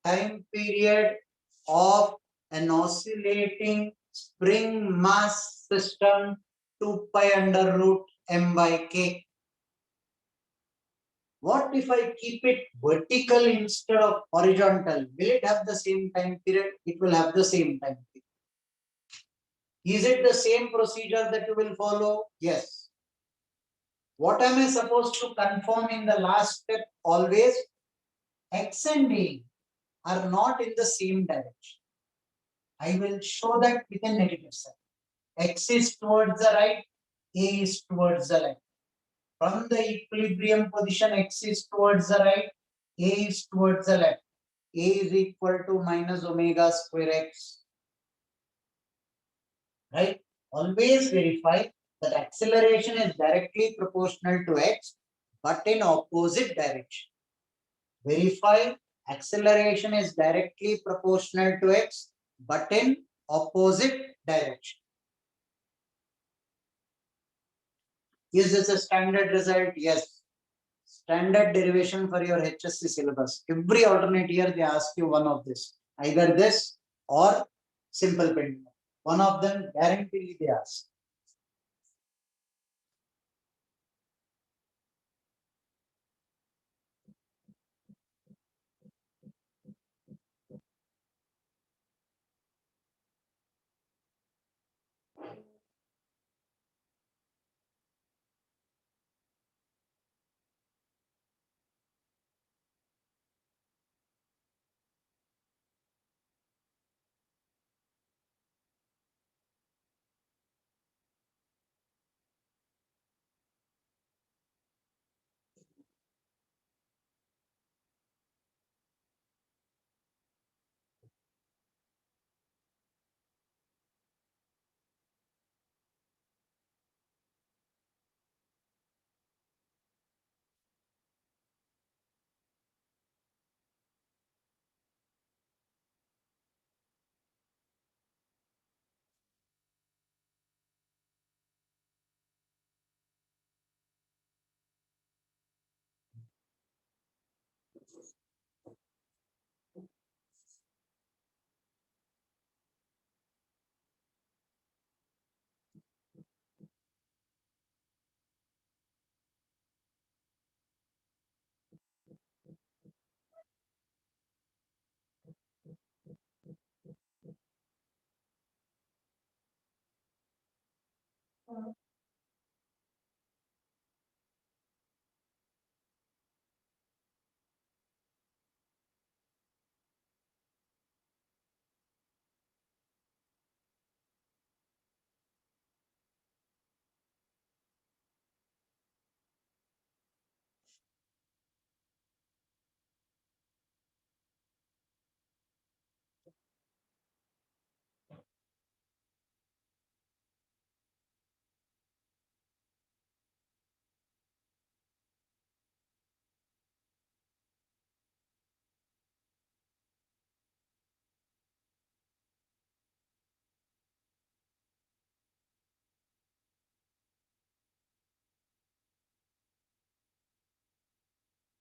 Time period of an oscillating spring mass system, 2 pi under root m by k. What if I keep it vertical instead of horizontal? Will it have the same time period? It will have the same time period. Is it the same procedure that you will follow? Yes. What am I supposed to confirm in the last step? Always x and a are not in the same direction. I will show that with a negative sign. X is towards the right, a is towards the left. From the equilibrium position, x is towards the right, a is towards the left. A is equal to minus omega square x. Right? Always verify that acceleration is directly proportional to x, but in opposite direction. Verify acceleration is directly proportional to x, but in opposite direction. Is this a standard result? Yes. Standard derivation for your HSC syllabus. Every alternate year they ask you one of this. Either this or simple pendulum. One of them guaranteed they ask.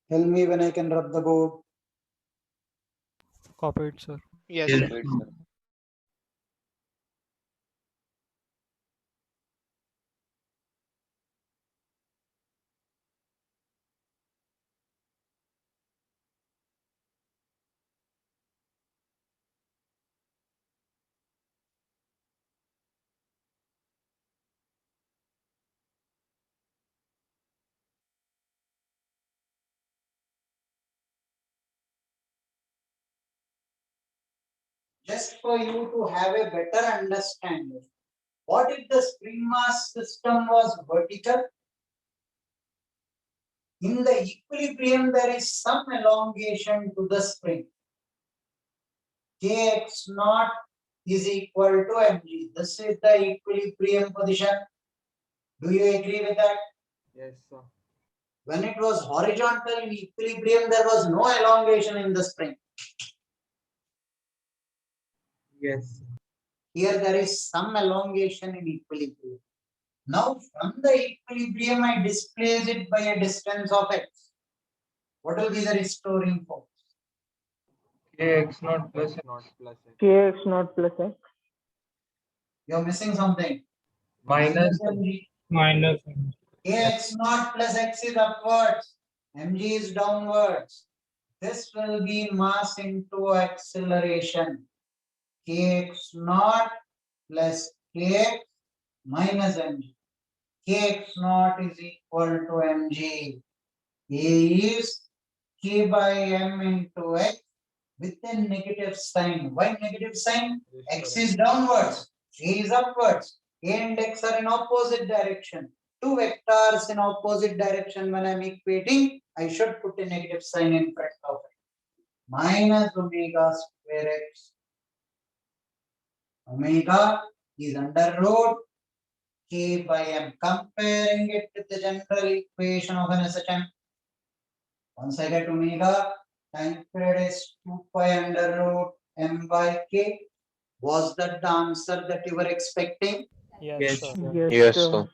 Tell me when I can rub the board. Copied, sir. Yes, Yes. copied, sir. Just for you to have a better understanding. What if the spring mass system was vertical? In the equilibrium, there is some elongation to the spring. Kx naught is equal to mg. This is the equilibrium position. Do you agree with that? Yes, sir. When it was horizontal in equilibrium, there was no elongation in the spring. Yes. Here there is some elongation in equilibrium. Now from the equilibrium, I displace it by a distance of x. What will be the restoring force? Kx naught plus Kx naught plus x. You're missing something. minus mg. Minus. Kx naught plus x is upwards. Mg is downwards. This will be mass into acceleration. Kx naught plus kx minus mg. Kx naught is equal to mg. A is k by m into x with a negative sign. Why negative sign? X is downwards, A is upwards. A and x are in opposite direction. Two vectors in opposite direction. When I'm equating, I should put a negative sign in front of it. Minus omega square x. Omega is under root k by m. Comparing it with the general equation of an SHM. Once I get omega, time period is 2 pi under root m by k. Was that the answer that you were expecting? Yes, sir. Yes, Yes, sir. sir.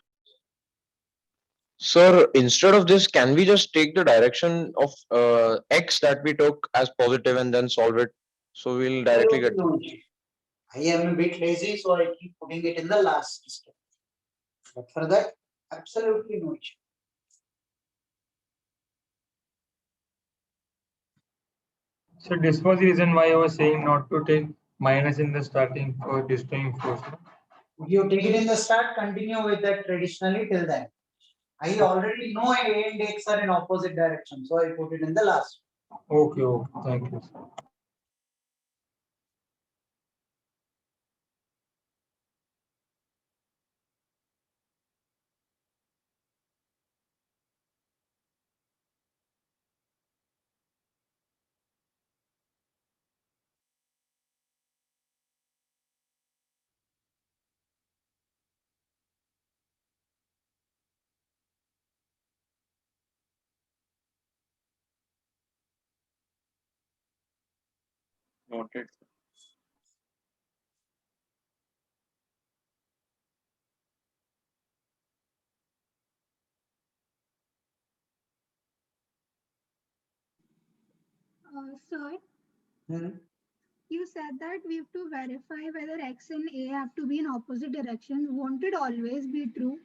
Sir, instead of this, can we just take the direction of x that we took as positive and then solve it? So we'll directly get. No issue. I am a bit lazy, so I keep putting it in the last step. But for that, absolutely no issue. So this was the reason why I was saying not to take minus in the starting for destroying force. No? If you take it in the start, continue with that traditionally till then. I already know A and X are in opposite direction, so I put it in the last. Okay, okay, thank you. Noted. Sir, Hmm. you said that we have to verify whether X and A have to be in opposite directions. Won't it always be true?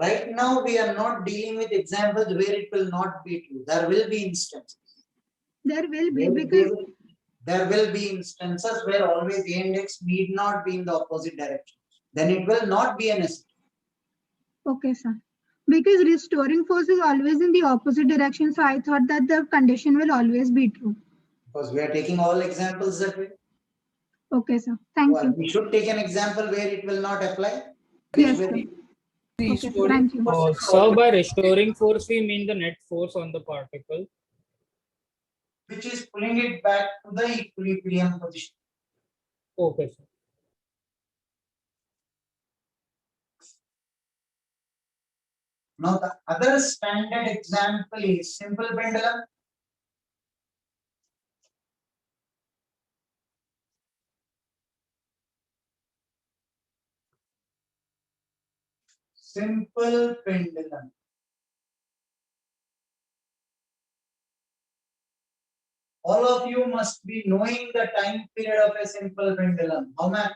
Right now, we are not dealing with examples where it will not be true. There will be instances. There will be, Where because there will be instances where always A and X need not be in the opposite direction. Then it will not be an S. okay, sir. Because restoring force is always in the opposite direction, so I thought that the condition will always be true. Because we are taking all examples that way. Okay, sir. Thank Well, you. we should take an example where it will not apply. Yes, Where sir. it- Okay, sir. Thank you. So by restoring force, we mean the net force on the particle. which is pulling it back to the equilibrium position. Okay, sir. Now the other standard example is simple pendulum. Simple pendulum. All of you must be knowing the time period of a simple pendulum. How much?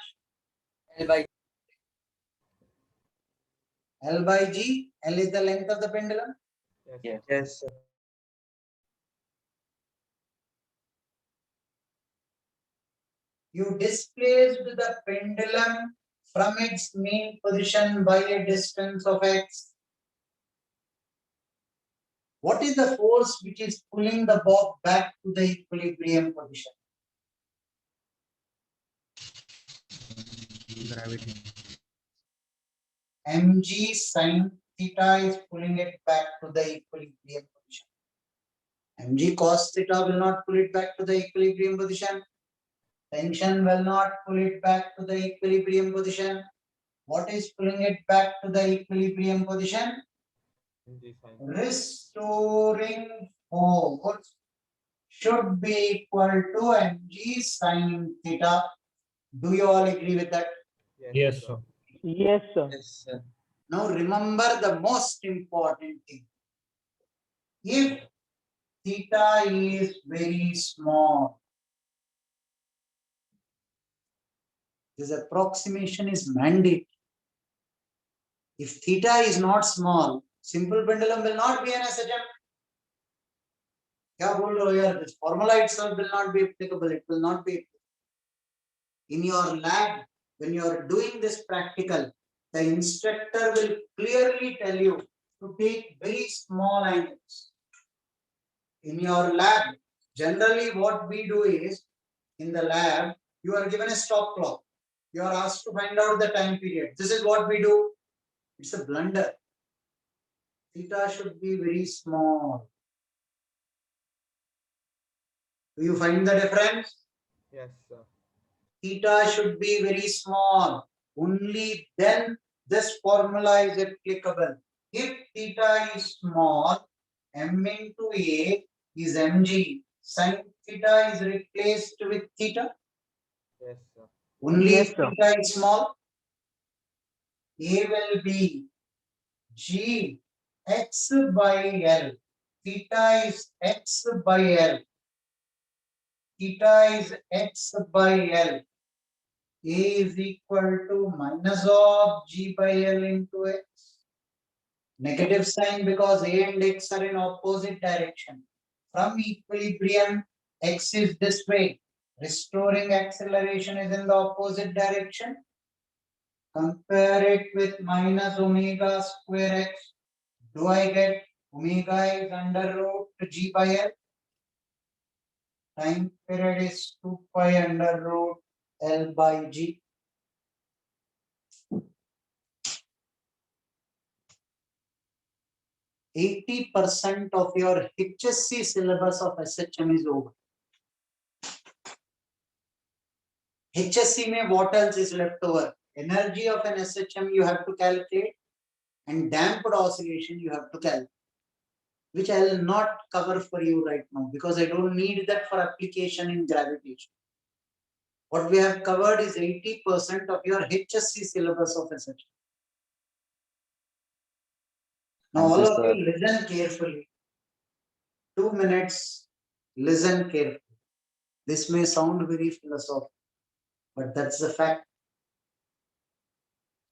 L by L by G. L is the length of the pendulum. Yes, sir. You displaced the pendulum from its mean position by a distance of x. What is the force which is pulling the bob back to the equilibrium position? Gravity. Mg sin theta is pulling it back to the equilibrium position. Mg cos theta will not pull it back to the equilibrium position. Tension will not pull it back to the equilibrium position. What is pulling it back to the equilibrium position? Restoring force should be equal to mg sin theta. Do you all agree with that? Yes, sir. Yes, sir. Yes, sir. Now remember the most important thing. If theta is very small, this approximation is mandate. If theta is not small, simple pendulum will not be an SHM. क्या बोल रहे हो यार? This formula itself will not be applicable. It will not be. In your lab, when you are doing this practical, the instructor will clearly tell you to take very small angles. In your lab, generally what we do is, in the lab, you are given a stop clock. You are asked to find out the time period. This is what we do. It's a blunder. Theta should be very small. Do you find the difference? Yes, sir. Theta should be very small. Only then this formula is applicable. If theta is small, m into a is mg. Sin theta is replaced with theta. Yes, sir. Only Yes, if sir. theta is small. A will be g x by L. Theta is x by L. Theta is x by L. A is equal to minus of g by L into x. Negative sign because A and x are in opposite direction. From equilibrium, x is this way. Restoring acceleration is in the opposite direction. Compare it with minus omega square x. Do I get omega is under root g by L? Time period is 2 pi under root L by g. %80 of your HSC syllabus of SHM is over. HSC mein what else is left over? Energy of an SHM you have to calculate and damped oscillation you have to calculate, which I will not cover for you right now because I don't need that for application in gravitation. What we have covered is 80% of your HSC syllabus of SHM. Now all of you listen carefully. 2 minutes, listen carefully. This may sound very philosophical, but that's the fact.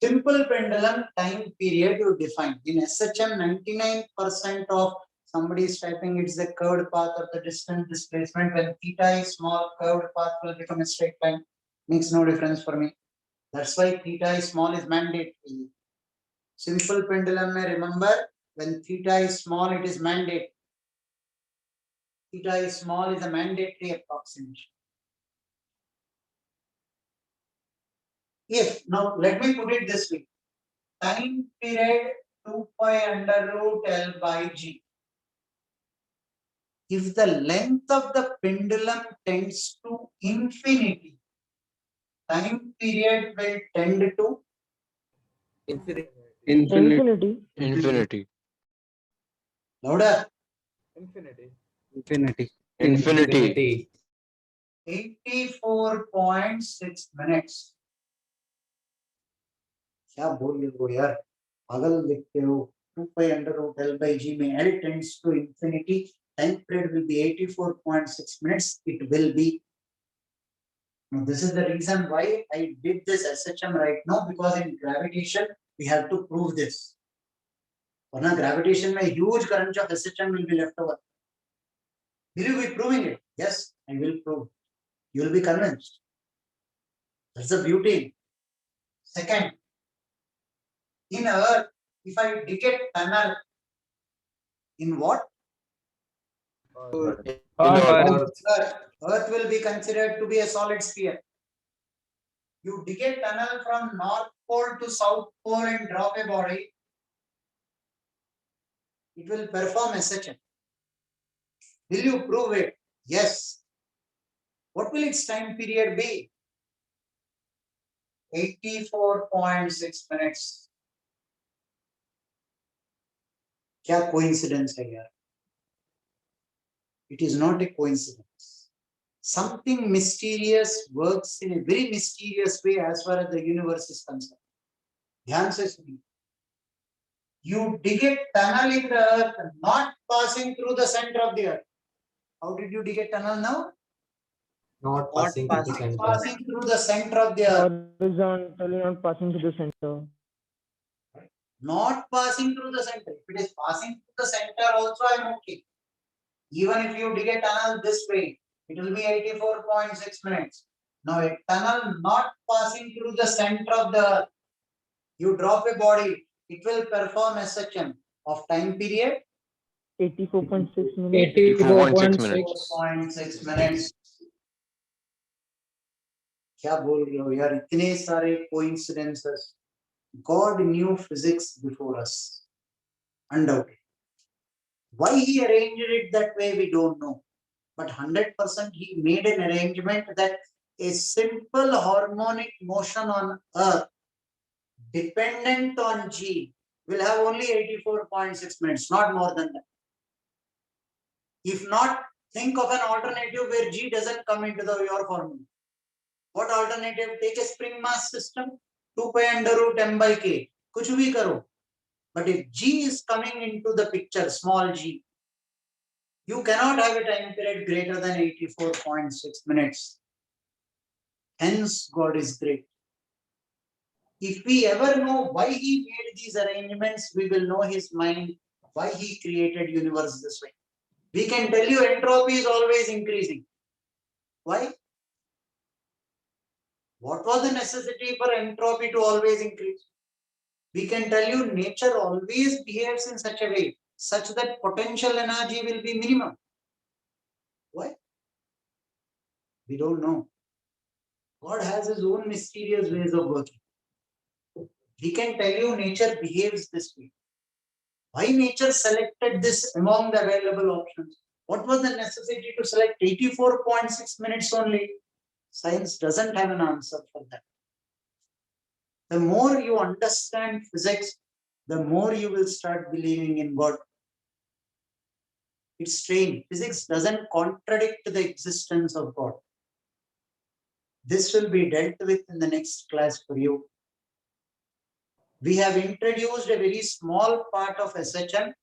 Simple pendulum time period you define. In SHM, 99% of somebody is typing it's the curved path or the distance displacement. When theta is small, curved path will become a straight line. Makes no difference for me. That's why theta is small is mandatory. Simple pendulum may remember when theta is small, it is mandate. Theta is small is a mandatory approximation. If, now let me put it this way, time period 2 pi under root L by G. If the length of the pendulum tends to infinity, time period will tend to infinity. Infinity. louder. Infinity. Infinity. 84.6 minutes. क्या बोल रहे हो यार, पागल दिखते हो. 2 pi under root L by G में L tends to infinity, time period will be 84.6 minutes. It will be. Now, this is the reason why I did this SHM right now, because in gravitation, we have to prove this. For now, gravitation, a huge current of SHM will be left over. Will you be proving it? Yes, I will prove. You will be convinced. That's the beauty. Second, in Earth, if I dig a tunnel, in what? Earth will be considered to be a solid sphere. You dig a tunnel from North Pole to South Pole and drop a body, it will perform SHM. Will you prove it? Yes. What will its time period be? 84.6 minutes. क्या coincidence है यार? It is not a coincidence. Something mysterious works in a very mysterious way as far as the universe is concerned. ध्यान से सुनिए. You dig a tunnel in the earth, not passing through the center of the earth. How did you dig a tunnel now? Not passing through the center. Passing through the center of the earth. Horizontally, not passing to the center. Not passing through the center. If it is passing through the center also, I am okay. Even if you dig a tunnel this way, it will be 84.6 minutes. Now a tunnel not passing through the center of the earth, you drop a body, it will perform SHM of time period 84.6 minutes. 84.6 minutes. क्या बोल रहे हो यार, इतने सारे coincidences. God knew physics before us, undoubtedly. Why he arranged it that way, we don't know. But 100% he made an arrangement that a simple harmonic motion on Earth dependent on G will have only 84.6 minutes, not more than that. If not, think of an alternative where G doesn't come into your formula. What alternative? Take a spring mass system, 2 pi under root m by k. Kuch bhi karo. But if G is coming into the picture, small g, you cannot have a time period greater than 84.6 minutes. Hence, God is great. If we ever know why he made these arrangements, we will know his mind, why he created universe this way. We can tell you entropy is always increasing. Why? What was the necessity for entropy to always increase? We can tell you nature always behaves in such a way, such that potential energy will be minimum. Why? We don't know. God has his own mysterious ways of working. He can tell you nature behaves this way. Why nature selected this among the available options? What was the necessity to select 84.6 minutes only? Science doesn't have an answer for that. The more you understand physics, the more you will start believing in God. It's strange. Physics doesn't contradict the existence of God. This will be dealt with in the next class for you. We have introduced a very small part of SHM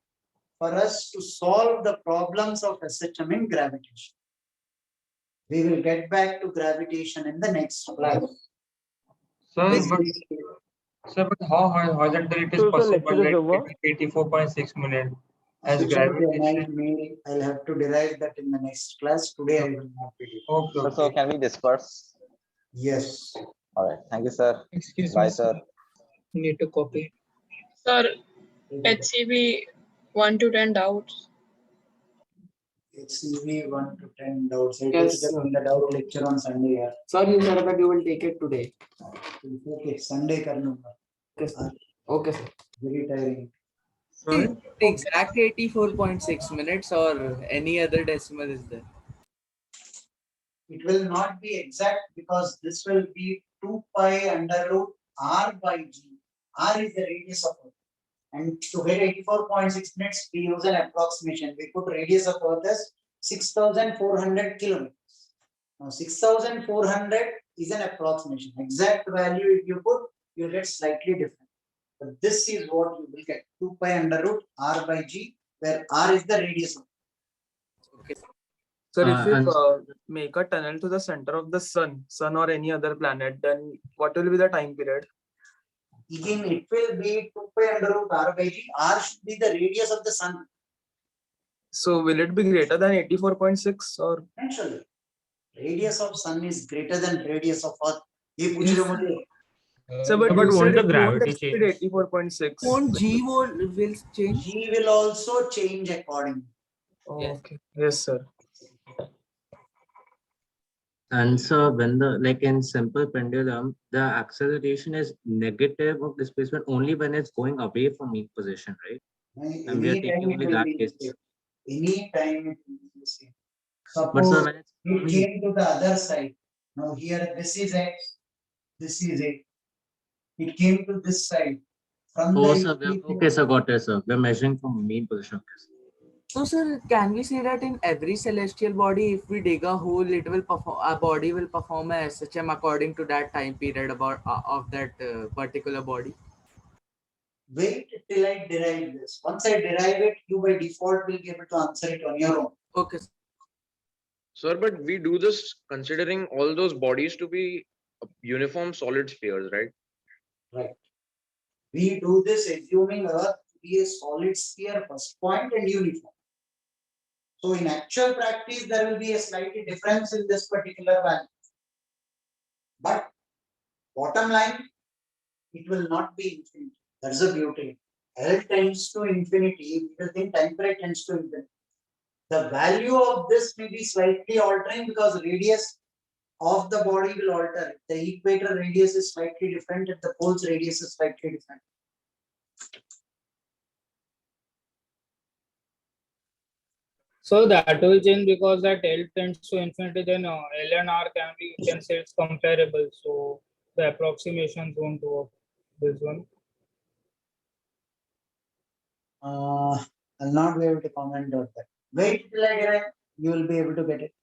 for us to solve the problems of SHM in gravitation. We will get back to gravitation in the next class. Sir, but how horizontal it is possible that 84.6 minutes as gravitation? I'll have to derive that in the next class. Today I will not be. Okay. So can we disperse? Yes. All right. Thank you, sir. Excuse Bye, me, sir. Need to copy. Sir, HCB 1 to 10 doubts. HCV 1 to 10 doubts. I Yes, take it up in the doubt lecture on Sunday. Yeah. Sir, you said that you will take it today. Okay, Sunday kar lunga. Okay, sir. Okay, sir. Very tiring. Exact 84.6 minutes or any other decimal is there? It will not be exact because this will be 2 pi under root r by g. R is the radius of Earth. And to get 84.6 minutes, we use an approximation. We put radius of Earth as 6,400 kilometers. Now, 6,400 is an approximation. Exact value, if you put, you'll get slightly different. But this is what you will get 2 pi under root r by g, where r is the radius of Earth. Okay. Sir, if we And make a tunnel to the center of the sun or any other planet, then what will be the time period? Again, it will be 2 pi under root r by g. R should be the radius of the sun. So will it be greater than 84.6 or? Naturally, radius of sun is greater than radius of earth. ये पूछ रहे हो मुझे? So, but but you won't said the it won't gravity exceed change? 84.6. Won't G will change? G will also change accordingly. Oh, Yes. okay. Yes, sir. And so when the, like in simple pendulum, the acceleration is negative of displacement only when it's going away from mean position, right? And we are Any taking time it only will that be case. the same. Any time it will be the same. But Suppose sir, when it's it coming, came to the other side. Now here this is x, this is it. It came to this side. From oh, the sir, okay, sir, got it, sir. We're measuring from mean position. Okay, sir. So, sir, can we say that in every celestial body, if we dig a hole, it will perform, our body will perform a SHM according to that time period about of that particular body? Wait till I derive this. Once I derive it, you by default will be able to answer it on your own. Okay. Sir, but we do this considering all those bodies to be uniform solid spheres, right? Right. We do this assuming Earth to be a solid sphere first point and uniform. So in actual practice, there will be a slightly difference in this particular value. But bottom line, it will not be infinity. That's the beauty. L tends to infinity because in temperate tends to infinity. The value of this may be slightly altering because radius of the body will alter. The equator radius is slightly different and the pole's radius is slightly different. So that will change because that L tends to infinity, then L and R can say it's comparable. So the approximations won't work. This one. I'll not be able to comment on that. Wait till I derive, you will be able to get it.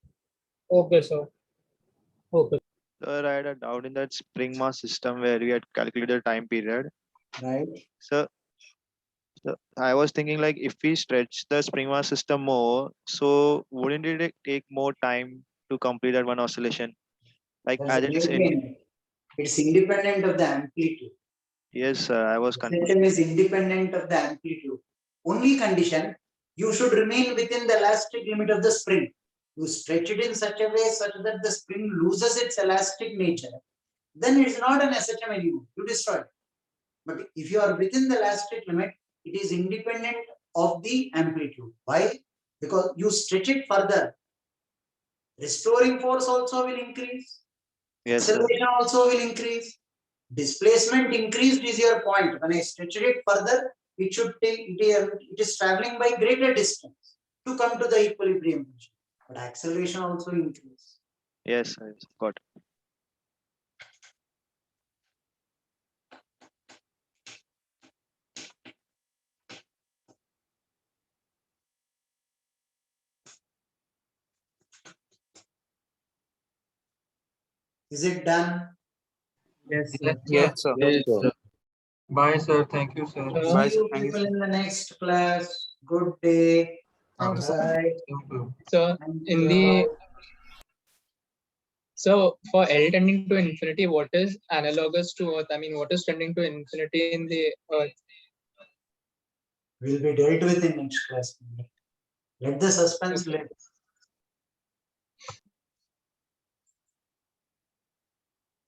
Okay, sir. Okay. Sir, I had a doubt in that spring mass system where we had calculated the time period. Right. So I was thinking like if we stretch the spring mass system more, so wouldn't it take more time to complete that one oscillation? Like That's as the it's great thing. It's independent of the amplitude. yes, sir, I was confused. System is independent of the amplitude. Only condition, you should remain within the elastic limit of the spring. You stretch it in such a way such that the spring loses its elastic nature. Then it's not an SHM anymore. You destroy it. But if you are within the elastic limit, it is independent of the amplitude. Why? Because you stretch it further. Restoring force also will increase. Yes, sir. Acceleration also will increase. Displacement increased is your point. When I stretch it further, it should take it is traveling by greater distance to come to the equilibrium position. But acceleration also increases. Yes, sir, yes, got it. Is it done? Yes, Yes, sir. yes, sir. Yes, sir. Bye, sir. Thank you, sir. Bye, See you thank you, people sir. in the next class. Good day. Thank you, sir. Bye. Thank you. So Thank in you. the so for L tending to infinity, what is analogous to Earth? I mean, what is tending to infinity in the Earth? Will be dealt with in next class. Let the suspense live.